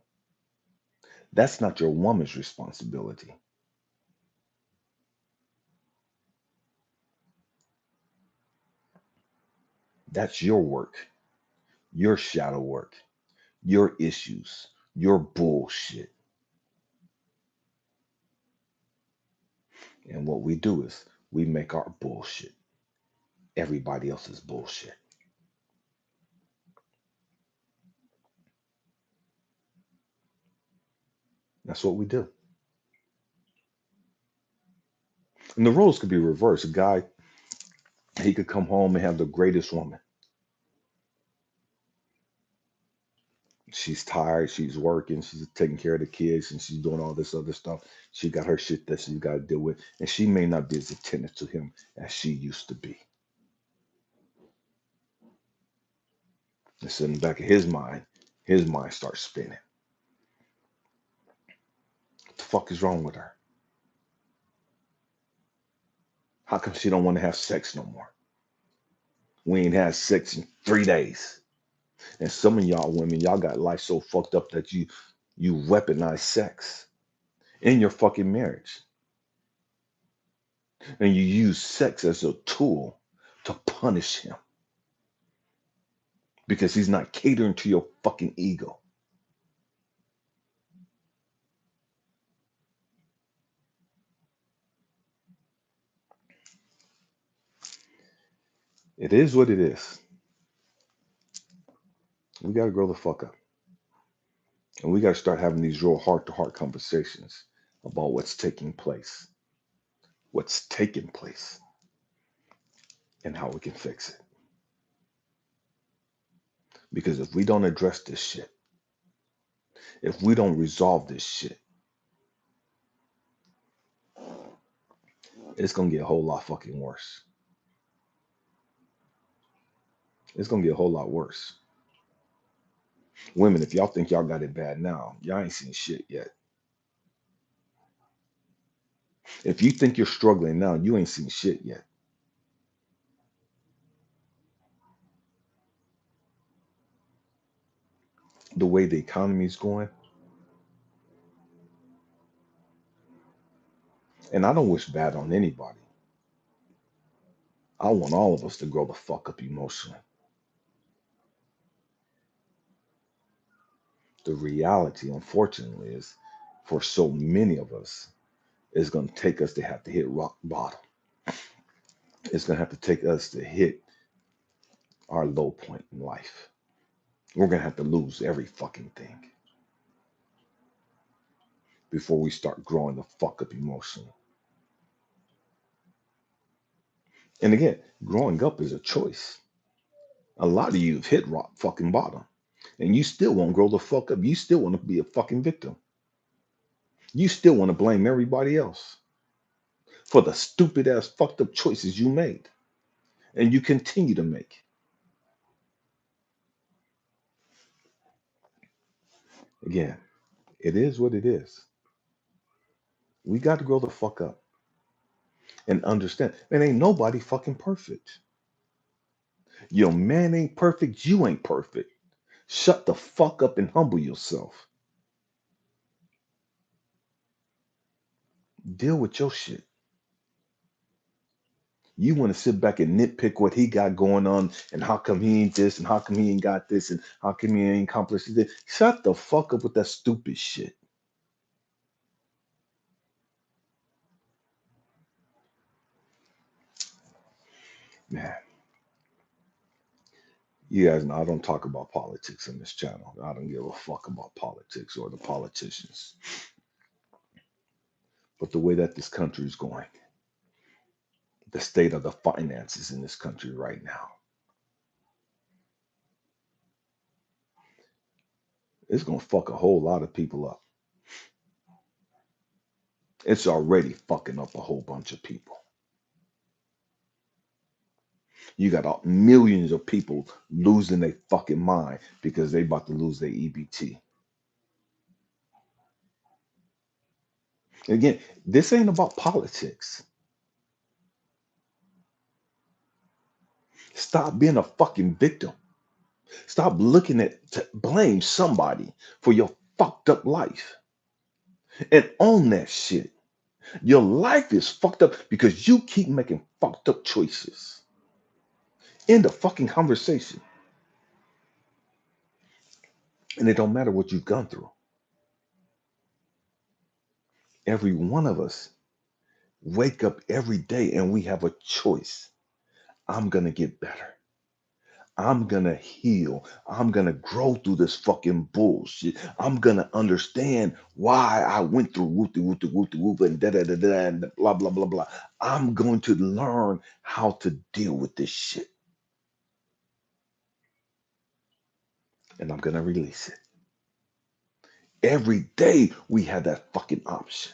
That's not your woman's responsibility. That's your work, your shadow work, your issues, your bullshit. And what we do is we make our bullshit everybody else's bullshit. That's what we do. And the roles could be reversed. A guy, he could come home and have the greatest woman. She's tired, she's working, she's taking care of the kids, and she's doing all this other stuff. She got her shit that she's got to deal with. And she may not be as attentive to him as she used to be. And so in the back of his mind starts spinning. What the fuck is wrong with her? How come she don't want to have sex no more? We ain't had sex in 3 days. And some of y'all women, y'all got life so fucked up that you weaponize sex in your fucking marriage. And you use sex as a tool to punish him because he's not catering to your fucking ego. It is what it is. We got to grow the fuck up. And we got to start having these real heart to heart conversations about what's taking place, and how we can fix it. Because if we don't address this shit, if we don't resolve this shit, it's going to get a whole lot fucking worse. It's going to get a whole lot worse. Women, if y'all think y'all got it bad now, y'all ain't seen shit yet. If you think you're struggling now, you ain't seen shit yet. The way the economy's going, and I don't wish bad on anybody. I want all of us to grow the fuck up emotionally. The reality, unfortunately, is for so many of us, it's going to take us to have to hit rock bottom. It's going to have to take us to hit our low point in life. We're going to have to lose every fucking thing before we start growing the fuck up emotionally. And again, growing up is a choice. A lot of you have hit rock fucking bottom, and you still won't grow the fuck up. You still want to be a fucking victim. You still want to blame everybody else for the stupid ass fucked up choices you made and you continue to make. Again, it is what it is. We got to grow the fuck up and understand. Man, ain't nobody fucking perfect. Your man ain't perfect. You ain't perfect. Shut the fuck up and humble yourself. Deal with your shit. You want to sit back and nitpick what he got going on and how come he ain't this and how come he ain't got this and how come he ain't accomplished this. Shut the fuck up with that stupid shit. Man, you guys know I don't talk about politics in this channel. I don't give a fuck about politics or the politicians. But the way that this country is going, the state of the finances in this country right now, it's gonna fuck a whole lot of people up. It's already fucking up a whole bunch of people. You got millions of people losing their fucking mind because they about to lose their EBT. Again, this ain't about politics. Stop being a fucking victim. Stop looking at to blame somebody for your fucked up life and own that shit. Your life is fucked up because you keep making fucked up choices. End the fucking conversation. And it don't matter what you've gone through. Every one of us wake up every day and we have a choice. I'm gonna get better. I'm gonna heal. I'm gonna grow through this fucking bullshit. I'm gonna understand why I went through whoopty whoopty whoopty whoop and da da da da and blah blah blah blah. I'm going to learn how to deal with this shit. And I'm gonna release it. Every day we have that fucking option.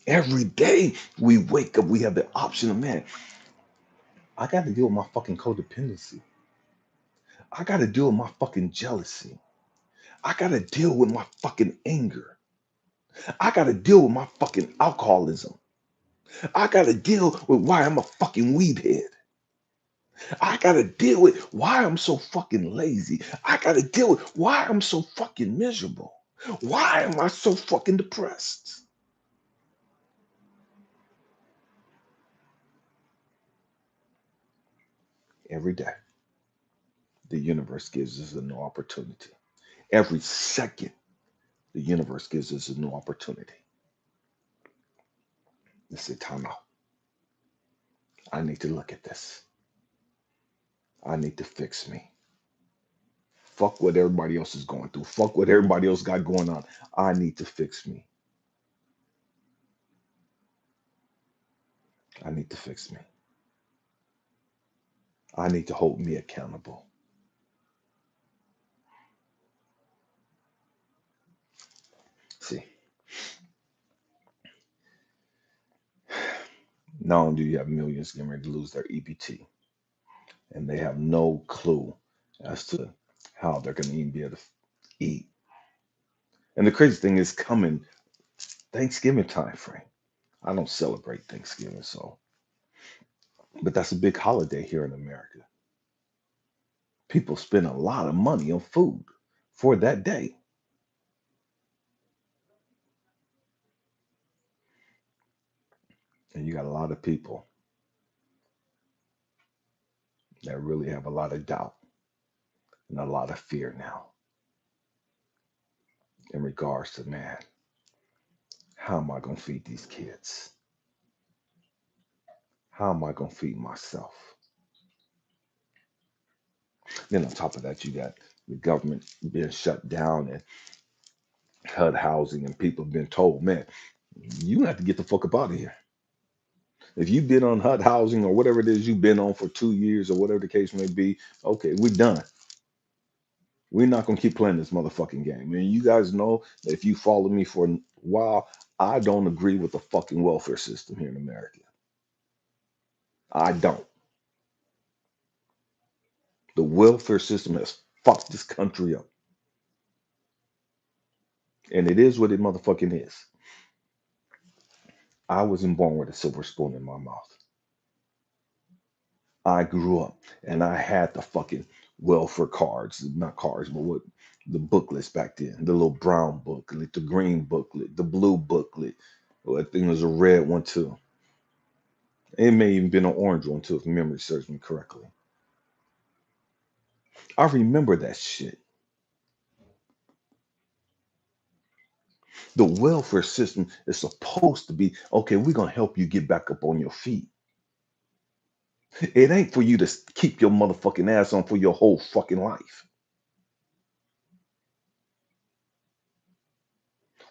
Every day we wake up, we have the option of, man, I got to deal with my fucking codependency. I got to deal with my fucking jealousy. I got to deal with my fucking anger. I got to deal with my fucking alcoholism. I got to deal with why I'm a fucking weed head. I got to deal with why I'm so fucking lazy. I got to deal with why I'm so fucking miserable. Why am I so fucking depressed? Every day, the universe gives us a new opportunity. Every second, the universe gives us a new opportunity. Let's say, time out. I need to look at this. I need to fix me. Fuck what everybody else is going through. Fuck what everybody else got going on. I need to fix me. I need to fix me. I need to hold me accountable. See, not only do you have millions getting ready to lose their EBT, and they have no clue as to how they're going to even be able to eat. And the crazy thing is coming Thanksgiving time frame. I don't celebrate Thanksgiving, so, but that's a big holiday here in America. People spend a lot of money on food for that day. And you got a lot of people that really have a lot of doubt and a lot of fear now in regards to, man, how am I going to feed these kids? How am I going to feed myself? Then on top of that, you got the government being shut down and HUD housing, and people being told, man, You have to get the fuck up out of here. If you've been on HUD housing or whatever it is you've been on for 2 years or whatever the case may be, okay, we're done. We're not gonna keep playing this motherfucking game. And you guys know that if you follow me for a while, I don't agree with the fucking welfare system here in America. I don't. The welfare system has fucked this country up. And it is what it motherfucking is. I wasn't born with a silver spoon in my mouth. I grew up and I had the fucking welfare cards, not cards, but what the booklets back then, the little brown booklet, the green booklet, the blue booklet. Well, I think it was a red one too. It may even been an orange one too, if memory serves me correctly. I remember that shit. The welfare system is supposed to be okay, we're gonna help you get back up on your feet. It ain't for you to keep your motherfucking ass on for your whole fucking life.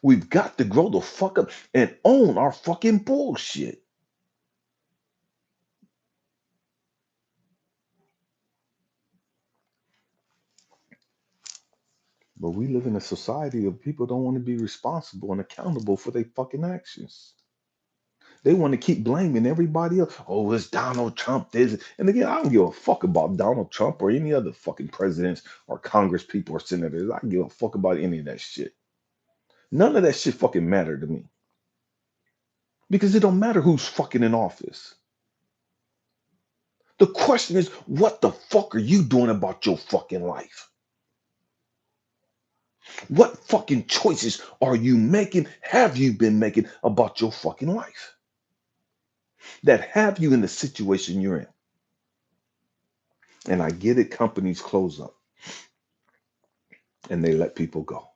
We've got to grow the fuck up and own our fucking bullshit. But we live in a society of people don't want to be responsible and accountable for their fucking actions. They want to keep blaming everybody else. Oh, it's Donald Trump. This and again, I don't give a fuck about Donald Trump or any other fucking presidents or Congress people or senators. I don't give a fuck about any of that shit. None of that shit fucking matter to me. Because it don't matter who's fucking in office. The question is, what the fuck are you doing about your fucking life? What fucking choices are you making, have you been making about your fucking life that have you in the situation you're in? And I get it, companies close up and they let people go.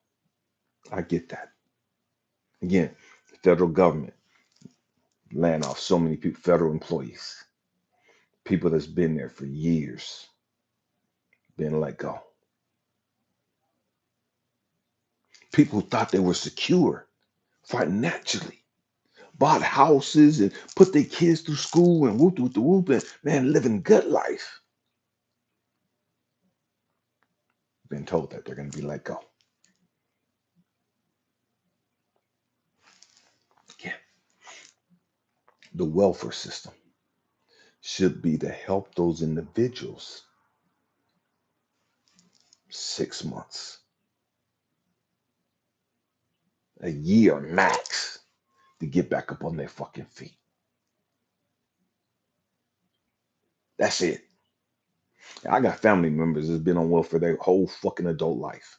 I get that. Again, the federal government laying off so many people, federal employees, people that's been there for years, being let go. People who thought they were secure financially, bought houses and put their kids through school and whoop whoop whoop and man, living good life. Been told that they're going to be let go. Again, the welfare system should be to help those individuals 6 months, a year max to get back up on their fucking feet. That's it. I got family members that's been on welfare their whole fucking adult life.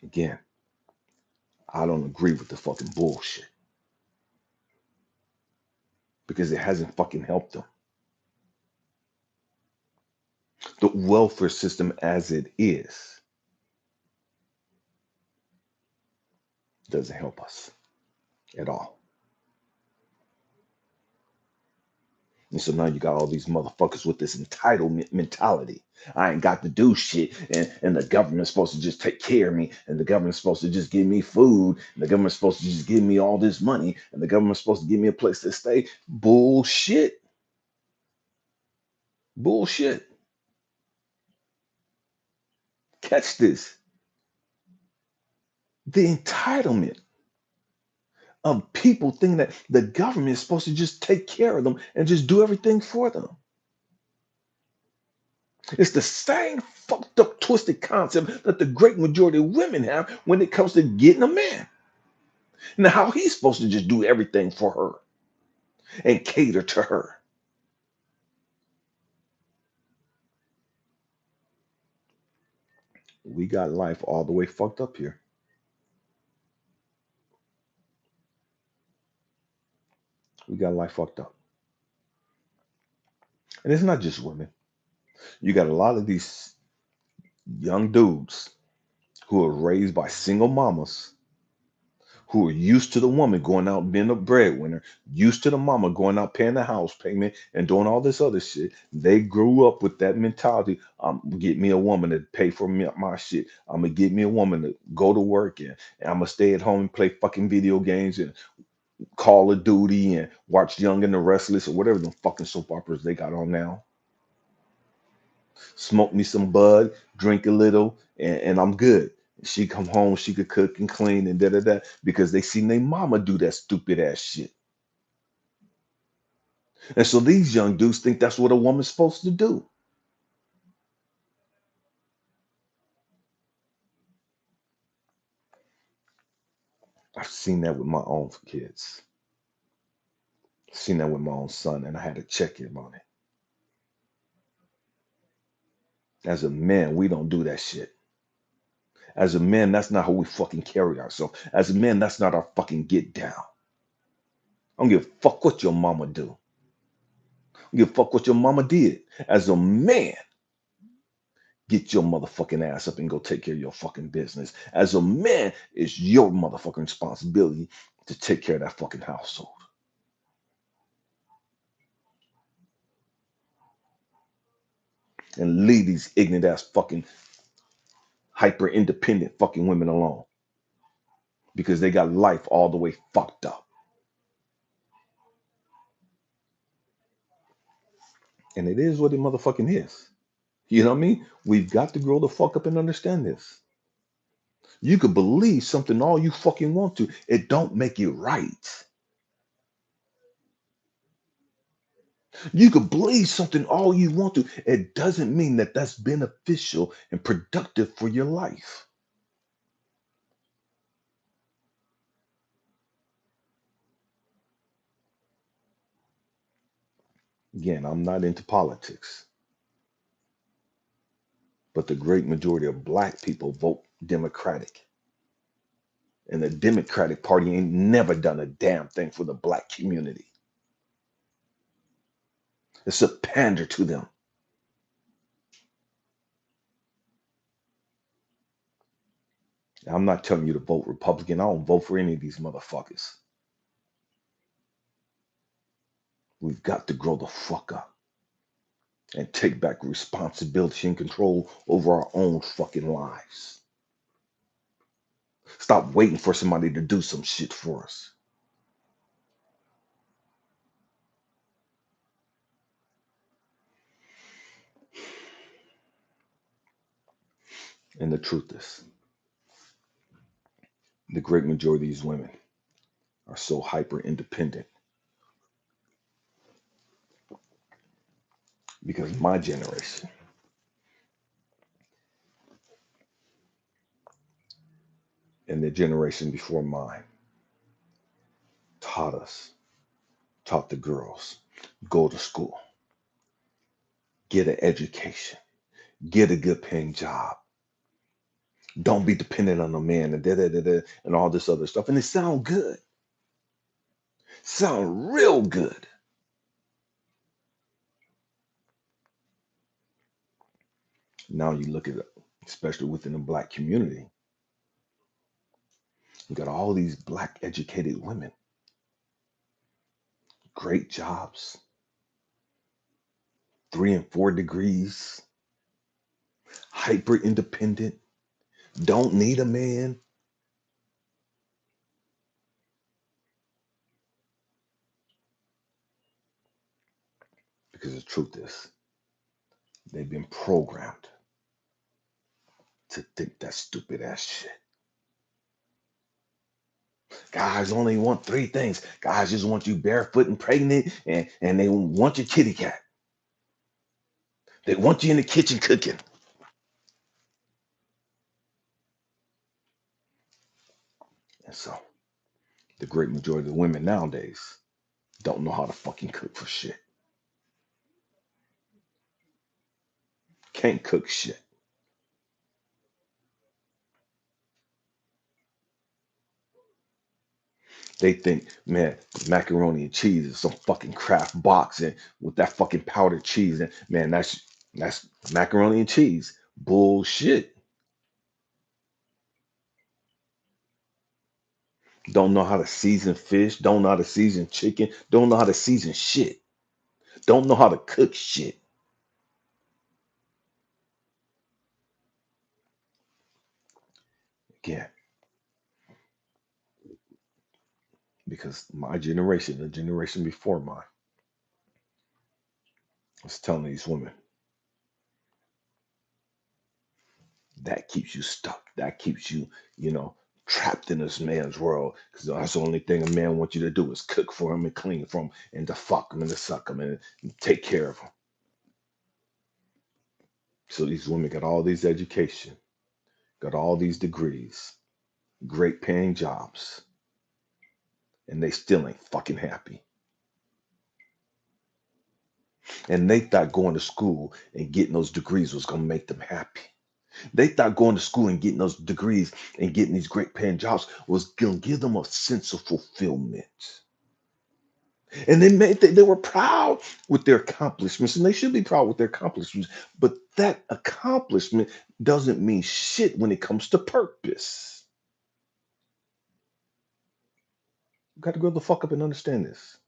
Again, I don't agree with the fucking bullshit because it hasn't fucking helped them. The welfare system as it is doesn't help us at all. And so now you got all these motherfuckers with this entitlement mentality. I ain't got to do shit, and the government's supposed to just take care of me, and the government's supposed to just give me food, and the government's supposed to just give me all this money, and the government's supposed to give me a place to stay. Bullshit. Bullshit. Catch this. The entitlement of people thinking that the government is supposed to just take care of them and just do everything for them. It's the same fucked up, twisted concept that the great majority of women have when it comes to getting a man. Now, how he's supposed to just do everything for her and cater to her. We got life all the way fucked up here. We got life fucked up. And it's not just women. You got a lot of these young dudes who are raised by single mamas who are used to the woman going out and being a breadwinner, used to the mama going out paying the house payment and doing all this other shit. They grew up with that mentality. Get me a woman to pay for me, my shit. I'm gonna get me a woman to go to work and I'm gonna stay at home and play fucking video games and Call of Duty and watch Young and the Restless or whatever the fucking soap operas they got on now. Smoke me some bud, drink a little, and I'm good. She come home, she could cook and clean and da da da because they seen their mama do that stupid ass shit. And so these young dudes think that's what a woman's supposed to do. I've seen that with my own kids. Seen that with my own son, and I had to check him on it. As a man, we don't do that shit. As a man, that's not how we fucking carry ourselves. As a man, that's not our fucking get down. I don't give a fuck what your mama do. I don't give a fuck what your mama did. As a man, get your motherfucking ass up and go take care of your fucking business. As a man, it's your motherfucking responsibility to take care of that fucking household and leave these ignorant ass fucking hyper independent fucking women alone because they got life all the way fucked up. And it is what it motherfucking is. You know what I mean? We've got to grow the fuck up and understand this. You could believe something all you fucking want to. It don't make it right. You could believe something all you want to. It doesn't mean that that's beneficial and productive for your life. Again, I'm not into politics, but the great majority of black people vote Democratic. And the Democratic Party ain't never done a damn thing for the black community. It's a pander to them. I'm not telling you to vote Republican. I don't vote for any of these motherfuckers. We've got to grow the fuck up and take back responsibility and control over our own fucking lives. Stop waiting for somebody to do some shit for us. And the truth is, the great majority of these women are so hyper independent because my generation and the generation before mine taught us, taught the girls, go to school, get an education, get a good paying job. Don't be dependent on a man and da da da da and all this other stuff. And it sound good. Sound real good. Now you look at it, especially within the black community, you got all these black educated women, great jobs, 3 and 4 degrees, hyper independent, don't need a man. Because the truth is, they've been programmed to think that stupid ass shit. Guys only want 3 things. Guys just want you barefoot and pregnant, and they want your kitty cat. They want you in the kitchen cooking. And so the great majority of the women nowadays don't know how to fucking cook for shit. Can't cook shit. They think, man, macaroni and cheese is some fucking craft box and with that fucking powdered cheese. And man, that's macaroni and cheese. Bullshit. Don't know how to season fish. Don't know how to season chicken. Don't know how to season shit. Don't know how to cook shit. Again, because my generation, the generation before mine, was telling these women that keeps you stuck. That keeps you, you know, trapped in this man's world. Because that's the only thing a man wants you to do is cook for him and clean for him and to fuck him and to suck him and take care of him. So these women got all these education, got all these degrees, great paying jobs, and they still ain't fucking happy. And they thought going to school and getting those degrees was gonna make them happy. They thought going to school and getting those degrees and getting these great paying jobs was gonna give them a sense of fulfillment. And they were proud with their accomplishments, and they should be proud with their accomplishments. But that accomplishment doesn't mean shit when it comes to purpose. You got to grow the fuck up and understand this.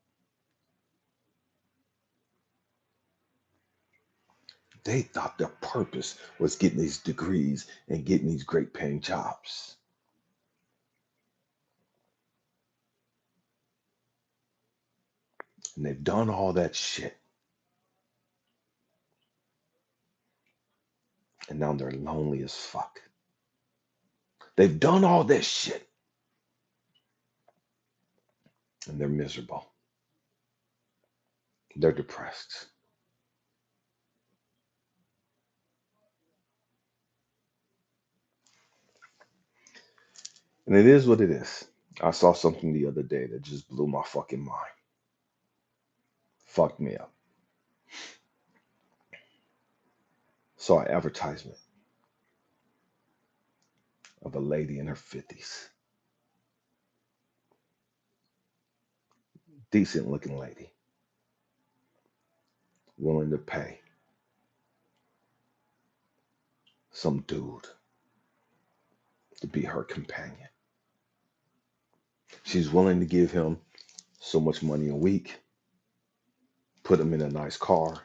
They thought their purpose was getting these degrees and getting these great paying jobs. And they've done all that shit. And now they're lonely as fuck. They've done all this shit and they're miserable. They're depressed. And it is what it is. I saw something the other day that just blew my fucking mind. Fucked me up. Saw an advertisement of a lady in her 50s. Decent looking lady. Willing to pay some dude to be her companion. She's willing to give him so much money a week, put him in a nice car,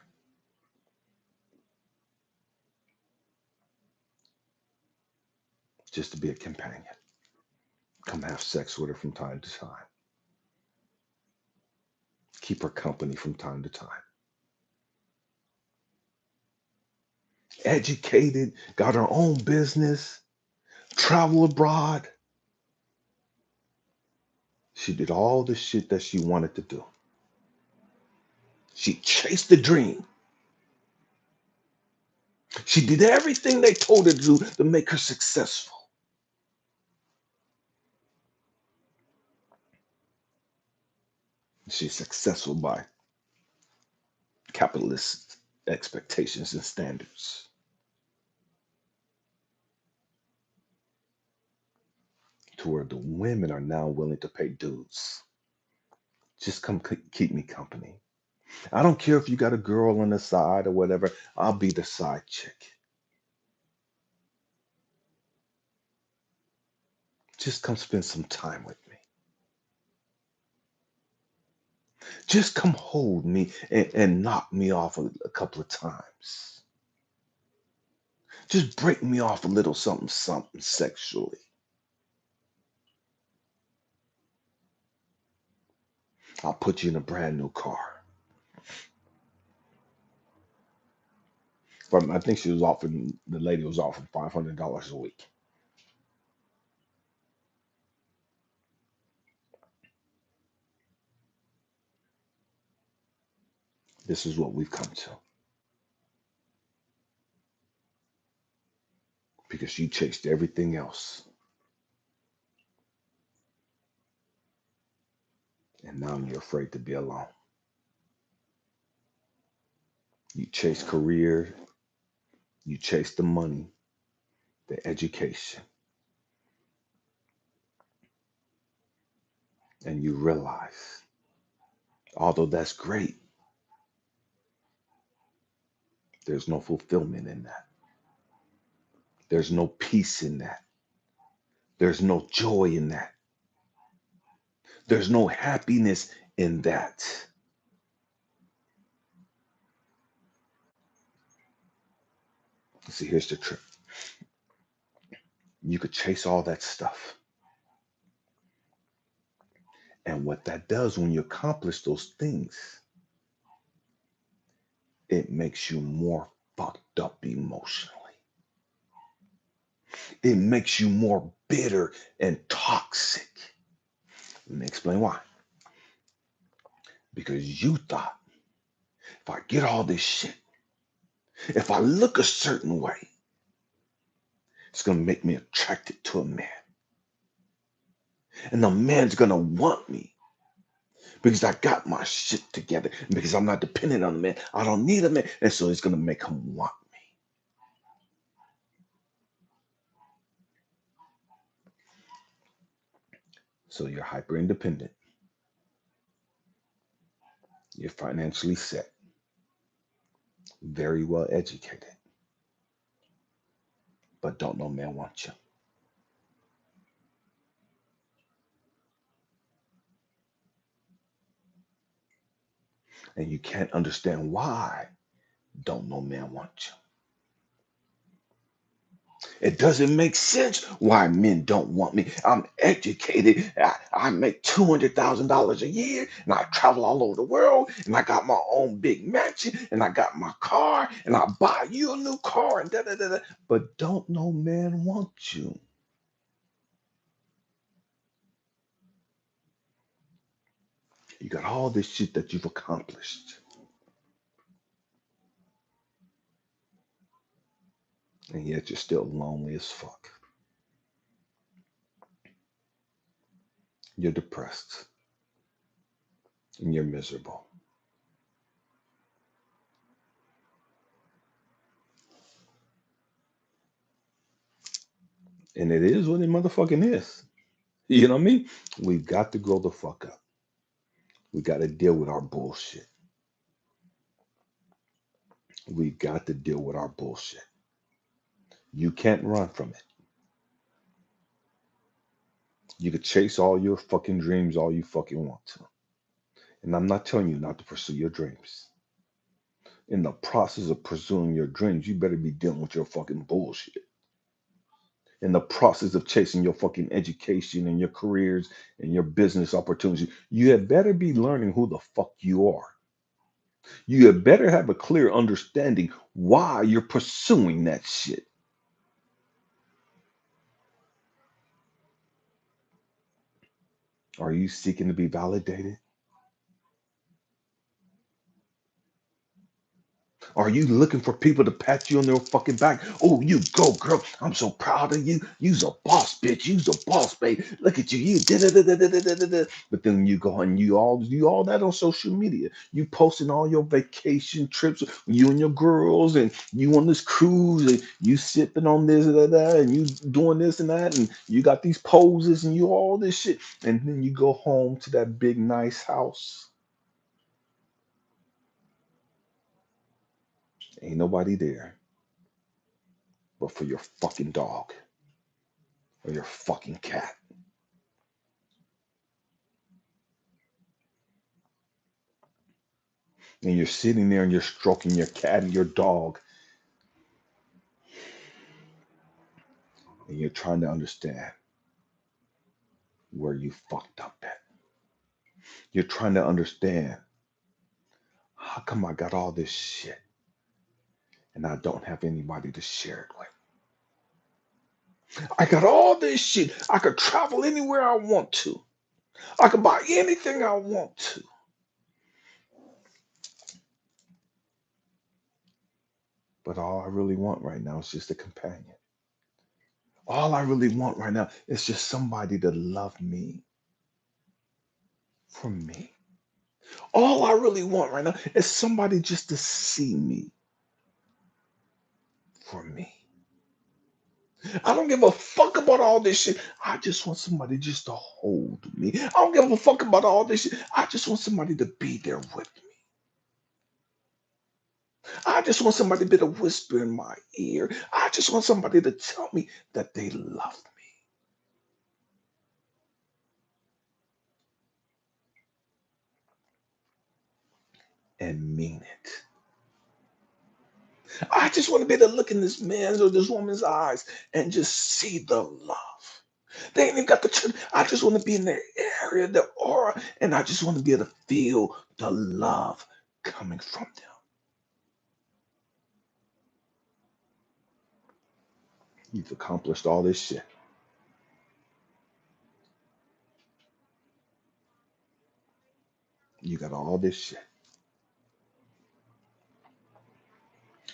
just to be a companion. Come have sex with her from time to time. Keep her company from time to time. Educated, got her own business, travel abroad. She did all the shit that she wanted to do. She chased the dream. She did everything they told her to do to make her successful. She's successful by capitalist expectations and standards, to where the women are now willing to pay dudes. Just come keep me company. I don't care if you got a girl on the side or whatever. I'll be the side chick. Just come spend some time with me. Just come hold me and knock me off a couple of times. Just break me off a little something, something sexually. I'll put you in a brand new car. But I think the lady was offering $500 a week. This is what we've come to because you chased everything else. And now you're afraid to be alone. You chase career, you chase the money, the education, and you realize, although that's great, there's no fulfillment in that. There's no peace in that. There's no joy in that. There's no happiness in that. See, here's the trick. You could chase all that stuff. And what that does when you accomplish those things, it makes you more fucked up emotionally. It makes you more bitter and toxic. Let me explain why. Because you thought, if I get all this shit, if I look a certain way, it's going to make me attracted to a man. And the man's going to want me because I got my shit together. Because I'm not dependent on a man. I don't need a man. And so it's going to make him want me. So you're hyper independent. You're financially set. Very well educated. But don't no man want you. And you can't understand why don't no man want you. It doesn't make sense why men don't want me. I'm educated. I make $200,000 a year and I travel all over the world and I got my own big mansion and I got my car and I buy you a new car and da da da da. But don't no man want you. You got all this shit that you've accomplished and yet you're still lonely as fuck. You're depressed and you're miserable. And it is what it motherfucking is. You know what I mean? We've got to grow the fuck up. We got to deal with our bullshit. We got to deal with our bullshit. You can't run from it. You could chase all your fucking dreams all you fucking want to. And I'm not telling you not to pursue your dreams. In the process of pursuing your dreams, you better be dealing with your fucking bullshit. In the process of chasing your fucking education and your careers and your business opportunities, you had better be learning who the fuck you are. You had better have a clear understanding why you're pursuing that shit. Are you seeking to be validated? Are you looking for people to pat you on their fucking back? Oh, you go, girl. I'm so proud of you. You's a boss, bitch. You's a boss, babe. Look at you. You did it. But then you go and you all that on social media. You posting all your vacation trips, you and your girls, and you on this cruise, and you sipping on this and that, and you doing this and that, and you got these poses and you all this shit. And then you go home to that big nice house. Ain't nobody there but for your fucking dog or your fucking cat. And you're sitting there and you're stroking your cat and your dog, and you're trying to understand where you fucked up at. You're trying to understand how come I got all this shit and I don't have anybody to share it with. I got all this shit. I could travel anywhere I want to. I could buy anything I want to. But all I really want right now is just a companion. All I really want right now is just somebody to love me for me. All I really want right now is somebody just to see me for me. I don't give a fuck about all this shit. I just want somebody just to hold me. I don't give a fuck about all this shit. I just want somebody to be there with me. I just want somebody to be able to whisper in my ear. I just want somebody to tell me that they love me. and mean it. I just want to be able to look in this man's or this woman's eyes and just see the love. They ain't even got the truth. I just want to be in their area, their aura, and I just want to be able to feel the love coming from them. You've accomplished all this shit. You got all this shit.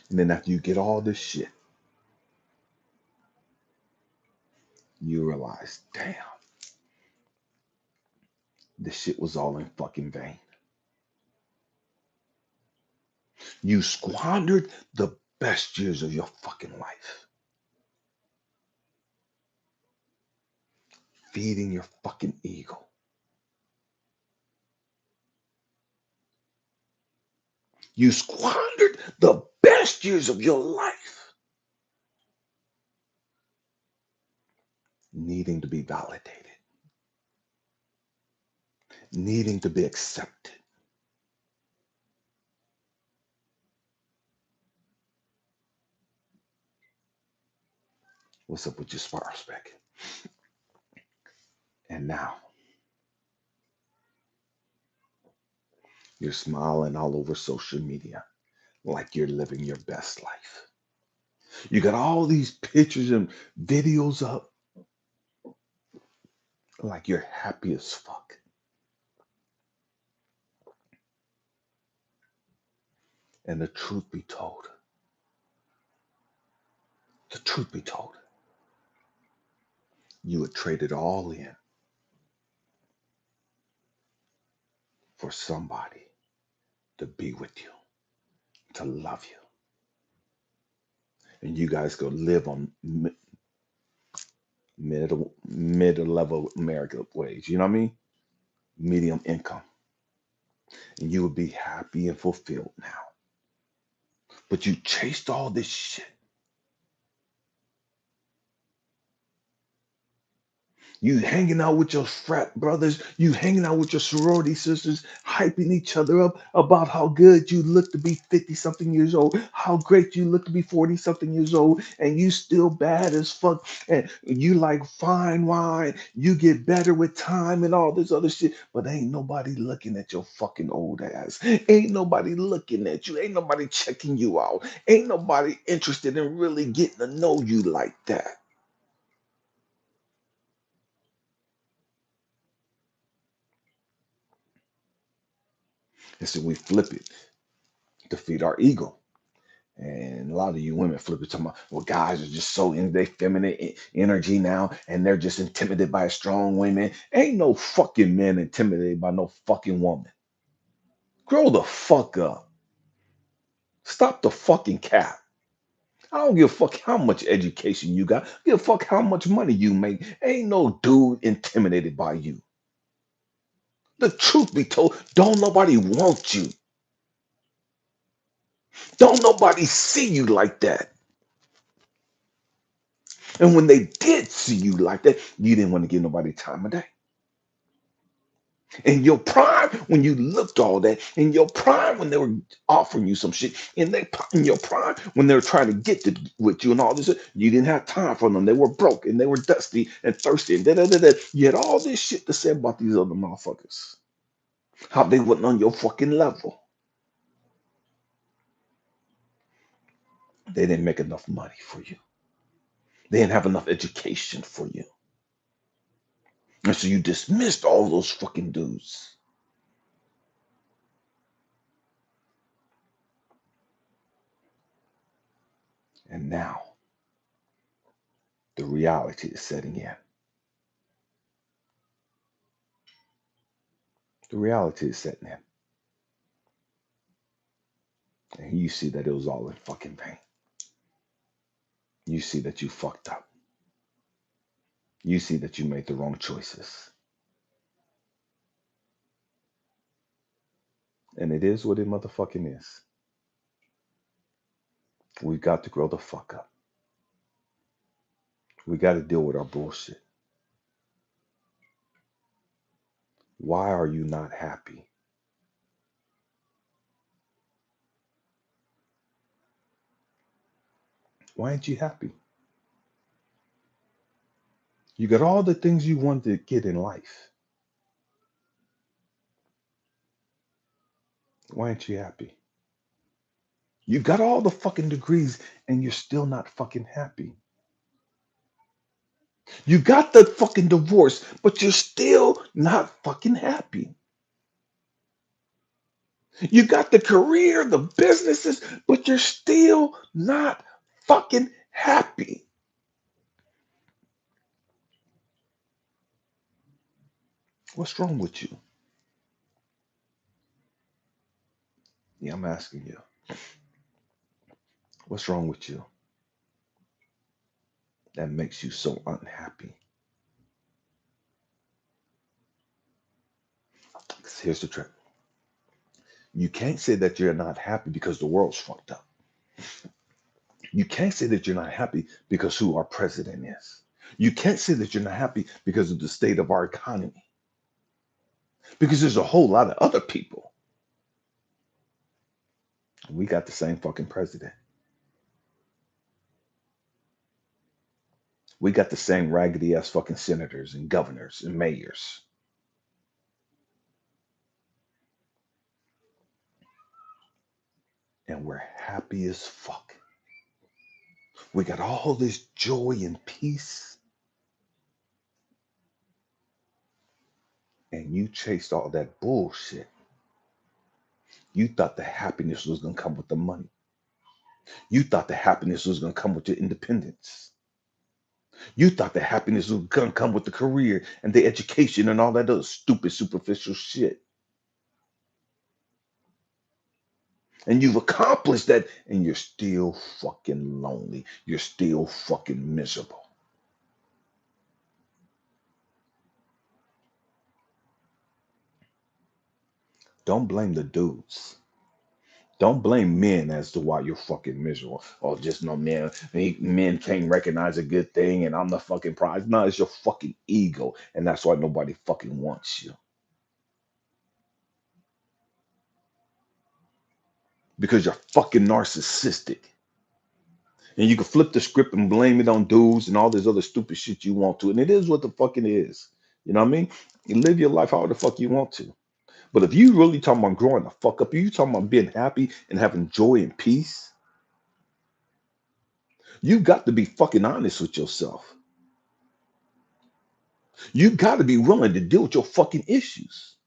And then after you get all this shit, you realize, damn, this shit was all in fucking vain. You squandered the best years of your fucking life feeding your fucking ego. You squandered the best years of your life needing to be validated, needing to be accepted. What's up with your spark spec? And now you're smiling all over social media like you're living your best life. You got all these pictures and videos up like you're happy as fuck. And the truth be told, you would trade it all in for somebody to be with you, to love you. And you guys go live on mid-level American wage. You know what I mean? Medium income. And you would be happy and fulfilled now. But you chased all this shit. You hanging out with your frat brothers, you hanging out with your sorority sisters, hyping each other up about how good you look to be 50 something years old, how great you look to be 40 something years old, and you still bad as fuck. And you like fine wine, you get better with time and all this other shit. But ain't nobody looking at your fucking old ass. Ain't nobody looking at you. Ain't nobody checking you out. Ain't nobody interested in really getting to know you like that. And so we flip it to feed our ego. And a lot of you women flip it talking about, well, guys are just so in their feminine energy now, and they're just intimidated by strong women. Ain't no fucking man intimidated by no fucking woman. Grow the fuck up. Stop the fucking cap. I don't give a fuck how much education you got. I give a fuck how much money you make. Ain't no dude intimidated by you. The truth be told, don't nobody want you. Don't nobody see you like that. And when they did see you like that, you didn't want to give nobody time of day. In your prime, when you looked all that, in your prime, when they were offering you some shit, in your prime, when they were trying to get to with you and all this, you didn't have time for them. They were broke and they were dusty and thirsty and da da da da. You had all this shit to say about these other motherfuckers. How they wasn't on your fucking level. They didn't make enough money for you. They didn't have enough education for you. And so you dismissed all those fucking dudes. And now the reality is setting in. The reality is setting in. And you see that it was all in fucking vain. You see that you fucked up. You see that you made the wrong choices. And it is what it motherfucking is. We've got to grow the fuck up. We got to deal with our bullshit. Why are you not happy? Why ain't you happy? You got all the things you want to get in life. Why ain't you happy? You got all the fucking degrees and you're still not fucking happy. You got the fucking divorce, but you're still not fucking happy. You got the career, the businesses, but you're still not fucking happy. What's wrong with you? Yeah, I'm asking you. What's wrong with you that makes you so unhappy? 'Cause here's the trick. You can't say that you're not happy because the world's fucked up. You can't say that you're not happy because who our president is. You can't say that you're not happy because of the state of our economy. Because there's a whole lot of other people. We got the same fucking president. We got the same raggedy ass fucking senators and governors and mayors. And we're happy as fuck. We got all this joy and peace. And you chased all that bullshit. You thought the happiness was going to come with the money. You thought the happiness was going to come with your independence. You thought the happiness was going to come with the career and the education and all that other stupid, superficial shit. And you've accomplished that, and you're still fucking lonely. You're still fucking miserable. Don't blame the dudes. Don't blame men as to why you're fucking miserable. Oh, just no men. Men can't recognize a good thing, and I'm the fucking prize. No, it's your fucking ego, and that's why nobody fucking wants you. Because you're fucking narcissistic. And you can flip the script and blame it on dudes and all this other stupid shit you want to. And it is what the fucking is. You know what I mean? You live your life however the fuck you want to. But if you really talking about growing the fuck up, you talking about being happy and having joy and peace, you got to be fucking honest with yourself. You got to be willing to deal with your fucking issues.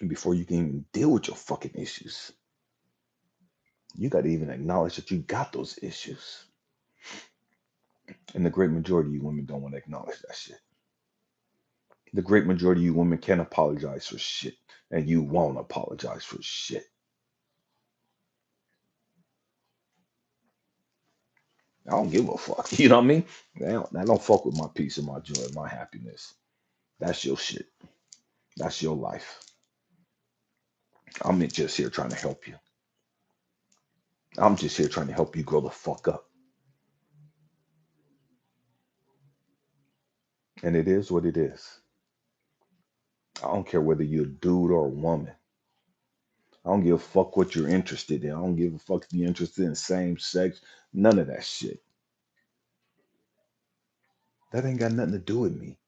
And before you can even deal with your fucking issues, you got to even acknowledge that you got those issues. And the great majority of you women don't want to acknowledge that shit. The great majority of you women can't apologize for shit. And you won't apologize for shit. I don't give a fuck. You know what I mean? I don't fuck with my peace and my joy and my happiness. That's your shit. That's your life. I'm just here trying to help you. I'm just here trying to help you grow the fuck up. And it is what it is. I don't care whether you're a dude or a woman. I don't give a fuck what you're interested in. I don't give a fuck if you're interested in same sex. None of that shit. That ain't got nothing to do with me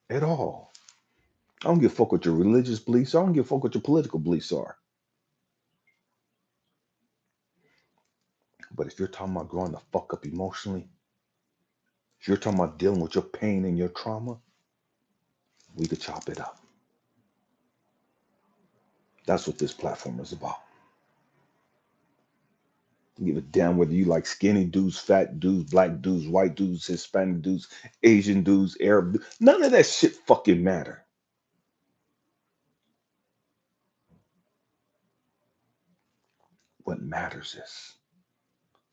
at all. I don't give a fuck what your religious beliefs are. I don't give a fuck what your political beliefs are. But if you're talking about growing the fuck up emotionally, if you're talking about dealing with your pain and your trauma, we could chop it up. That's what this platform is about. I give a damn whether you like skinny dudes, fat dudes, black dudes, white dudes, Hispanic dudes, Asian dudes, Arab dudes. None of that shit fucking matter. What matters is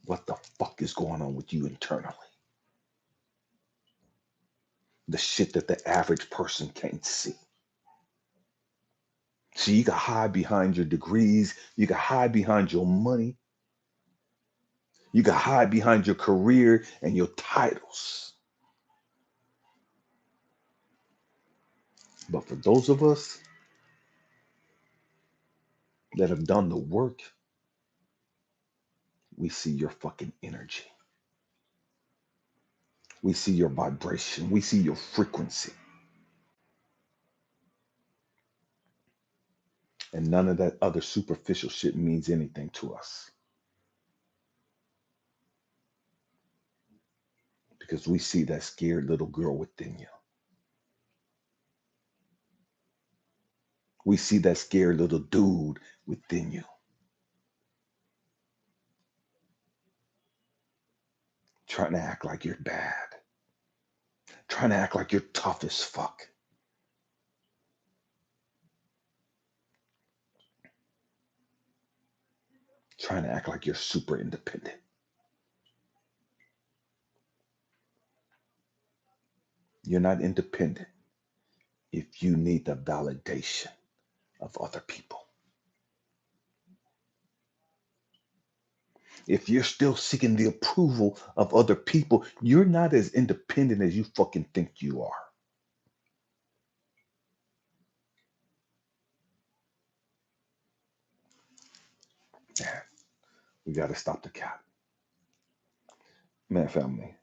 what the fuck is going on with you internally. The shit that the average person can't see. See, you can hide behind your degrees, you can hide behind your money, you can hide behind your career and your titles. But for those of us that have done the work, we see your fucking energy. We see your vibration. We see your frequency. And none of that other superficial shit means anything to us because we see that scared little girl within you. We see that scared little dude within you, trying to act like you're bad, trying to act like you're tough as fuck, trying to act like you're super independent. You're not independent if you need the validation of other people. If you're still seeking the approval of other people, you're not as independent as you fucking think you are. Man, we got to stop the cap. Man, family,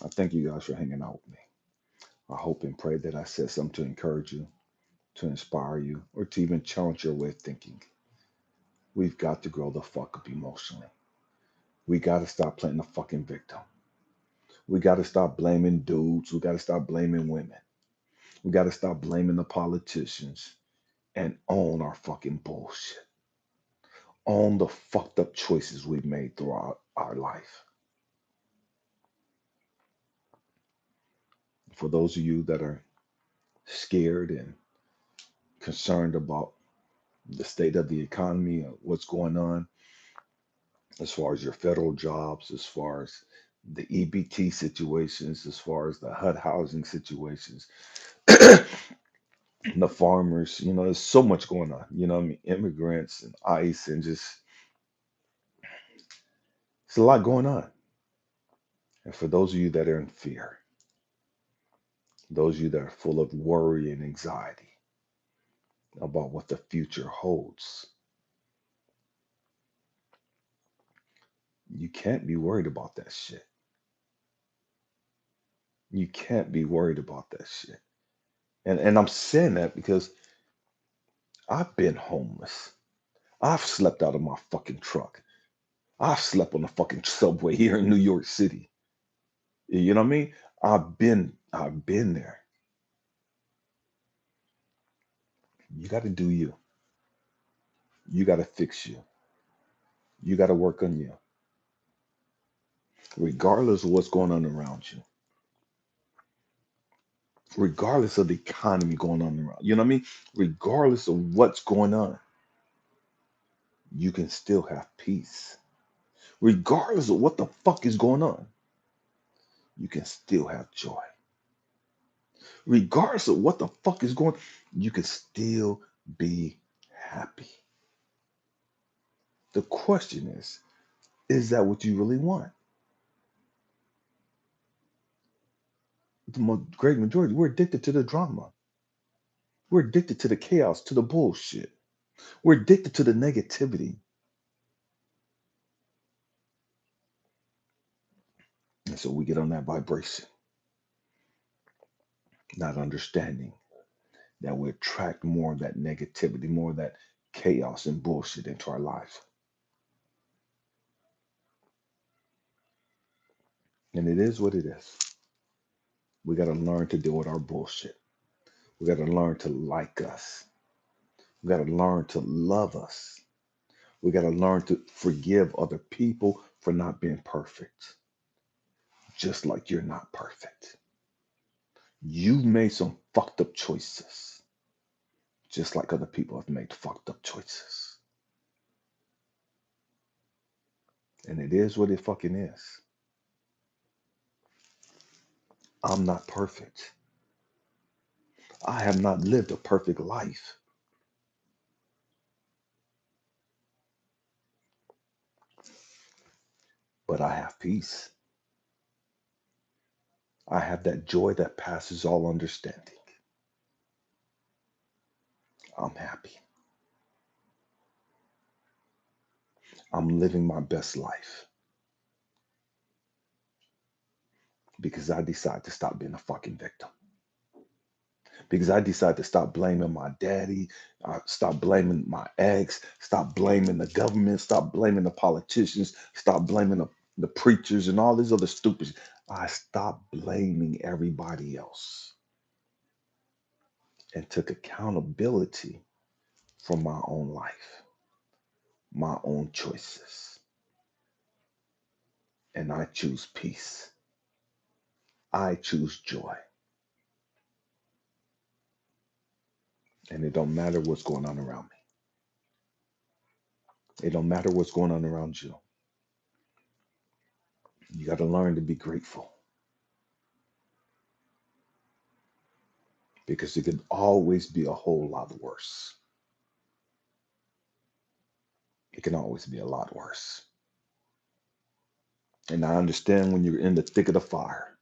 I thank you guys for hanging out with me. I hope and pray that I said something to encourage you, to inspire you, or to even challenge your way of thinking. We've got to grow the fuck up emotionally. We got to stop playing the fucking victim. We got to stop blaming dudes. We got to stop blaming women. We got to stop blaming the politicians and own our fucking bullshit. Own the fucked up choices we've made throughout our life. For those of you that are scared and concerned about the state of the economy, what's going on, as far as your federal jobs, as far as the EBT situations, as far as the HUD housing situations, the farmers, there's so much going on. What I mean, immigrants and ICE and just, it's a lot going on. And for those of you that are in fear, those of you that are full of worry and anxiety about what the future holds, you can't be worried about that shit. You can't be worried about that shit. And I'm saying that because I've been homeless. I've slept out of my fucking truck. I've slept on the fucking subway here in New York City. You know what I mean? I've been there. You got to do you. You got to fix you. You got to work on you. Regardless of what's going on around you. Regardless of the economy going on around. You know what I mean? Regardless of what's going on, you can still have peace. Regardless of what the fuck is going on, you can still have joy. Regardless of what the fuck is going on, you can still be happy. The question is that what you really want? The great majority, we're addicted to the drama. We're addicted to the chaos, to the bullshit. We're addicted to the negativity. And so we get on that vibration, not understanding that we attract more of that negativity, more of that chaos and bullshit into our lives. And it is what it is. We got to learn to deal with our bullshit. We got to learn to like us. We got to learn to love us. We got to learn to forgive other people for not being perfect, just like you're not perfect. You've made some fucked up choices, just like other people have made fucked up choices. And it is what it fucking is. I'm not perfect. I have not lived a perfect life, but I have peace. I have that joy that passes all understanding. I'm happy. I'm living my best life because I decide to stop being a fucking victim. Because I decided to stop blaming my daddy, stop blaming my ex, stop blaming the government, stop blaming the politicians, stop blaming the preachers and all these other stupid. I stopped blaming everybody else and took accountability for my own life, my own choices. And I choose peace. I choose joy. And it don't matter what's going on around me. It don't matter what's going on around you. You got to learn to be grateful because it could always be a whole lot worse. It can always be a lot worse. And I understand when you're in the thick of the fire,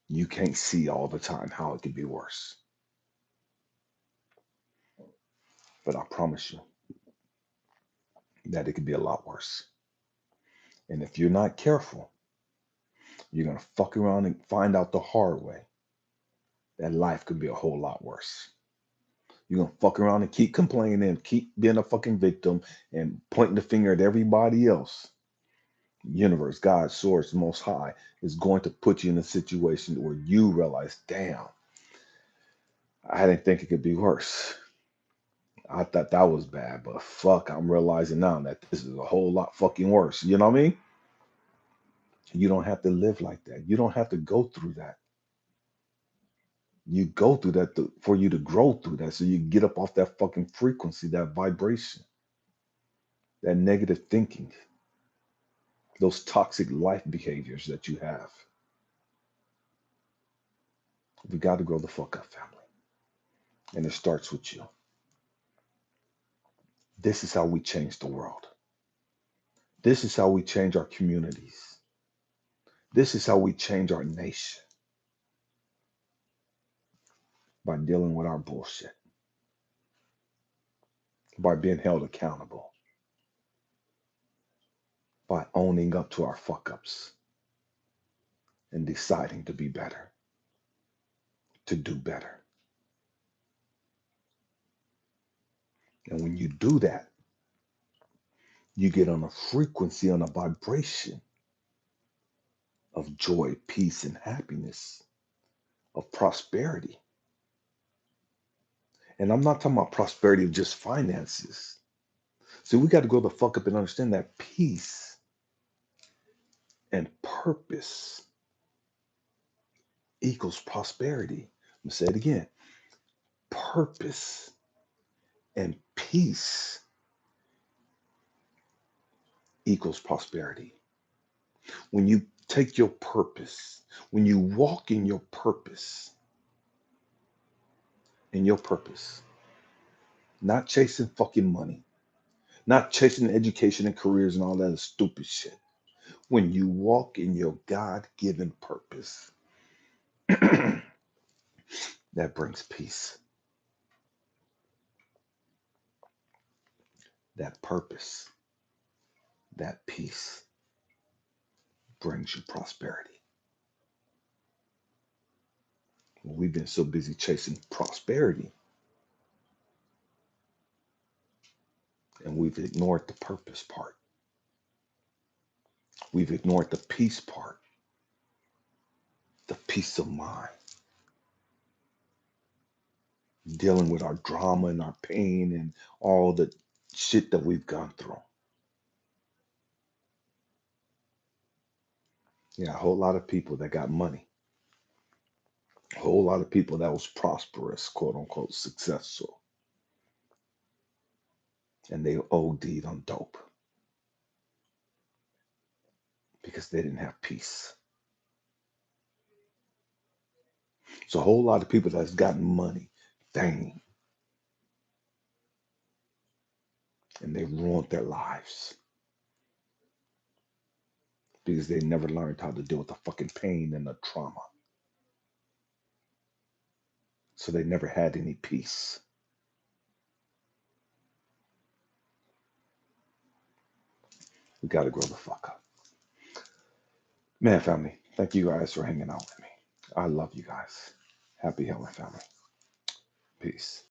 you can't see all the time how it could be worse. But I promise you that it could be a lot worse. And if you're not careful, you're going to fuck around and find out the hard way that life could be a whole lot worse. You're going to fuck around and keep complaining, keep being a fucking victim and pointing the finger at everybody else. Universe, God, source, most high is going to put you in a situation where you realize, damn, I didn't think it could be worse. I thought that was bad, but fuck, I'm realizing now that this is a whole lot fucking worse. You know what I mean? You don't have to live like that. You don't have to go through that. You go through that for you to grow through that so you get up off that fucking frequency, that vibration, that negative thinking, those toxic life behaviors that you have. We got to grow the fuck up, family. And it starts with you. This is how we change the world. This is how we change our communities. This is how we change our nation by dealing with our bullshit, by being held accountable, by owning up to our fuck ups and deciding to be better, to do better. And when you do that, you get on a frequency, on a vibration of joy, peace, and happiness, of prosperity. And I'm not talking about prosperity of just finances. So we got to grow the fuck up and understand that peace and purpose equals prosperity. I'm going to say it again. Purpose and peace equals prosperity. When you take your purpose, when you walk in your purpose, not chasing fucking money, not chasing education and careers and all that stupid shit. When you walk in your God given purpose, that brings peace. That purpose, that peace brings you prosperity. We've been so busy chasing prosperity and we've ignored the purpose part. We've ignored the peace part, the peace of mind, dealing with our drama and our pain and all the shit that we've gone through. Yeah, a whole lot of people that got money, a whole lot of people that was prosperous, quote unquote, successful, and they OD'd on dope because they didn't have peace. So a whole lot of people that's gotten money, fame, and they ruined their lives because they never learned how to deal with the fucking pain and the trauma. So they never had any peace. We got to grow the fuck up. Man, family, thank you guys for hanging out with me. I love you guys. Happy healing, family. Peace.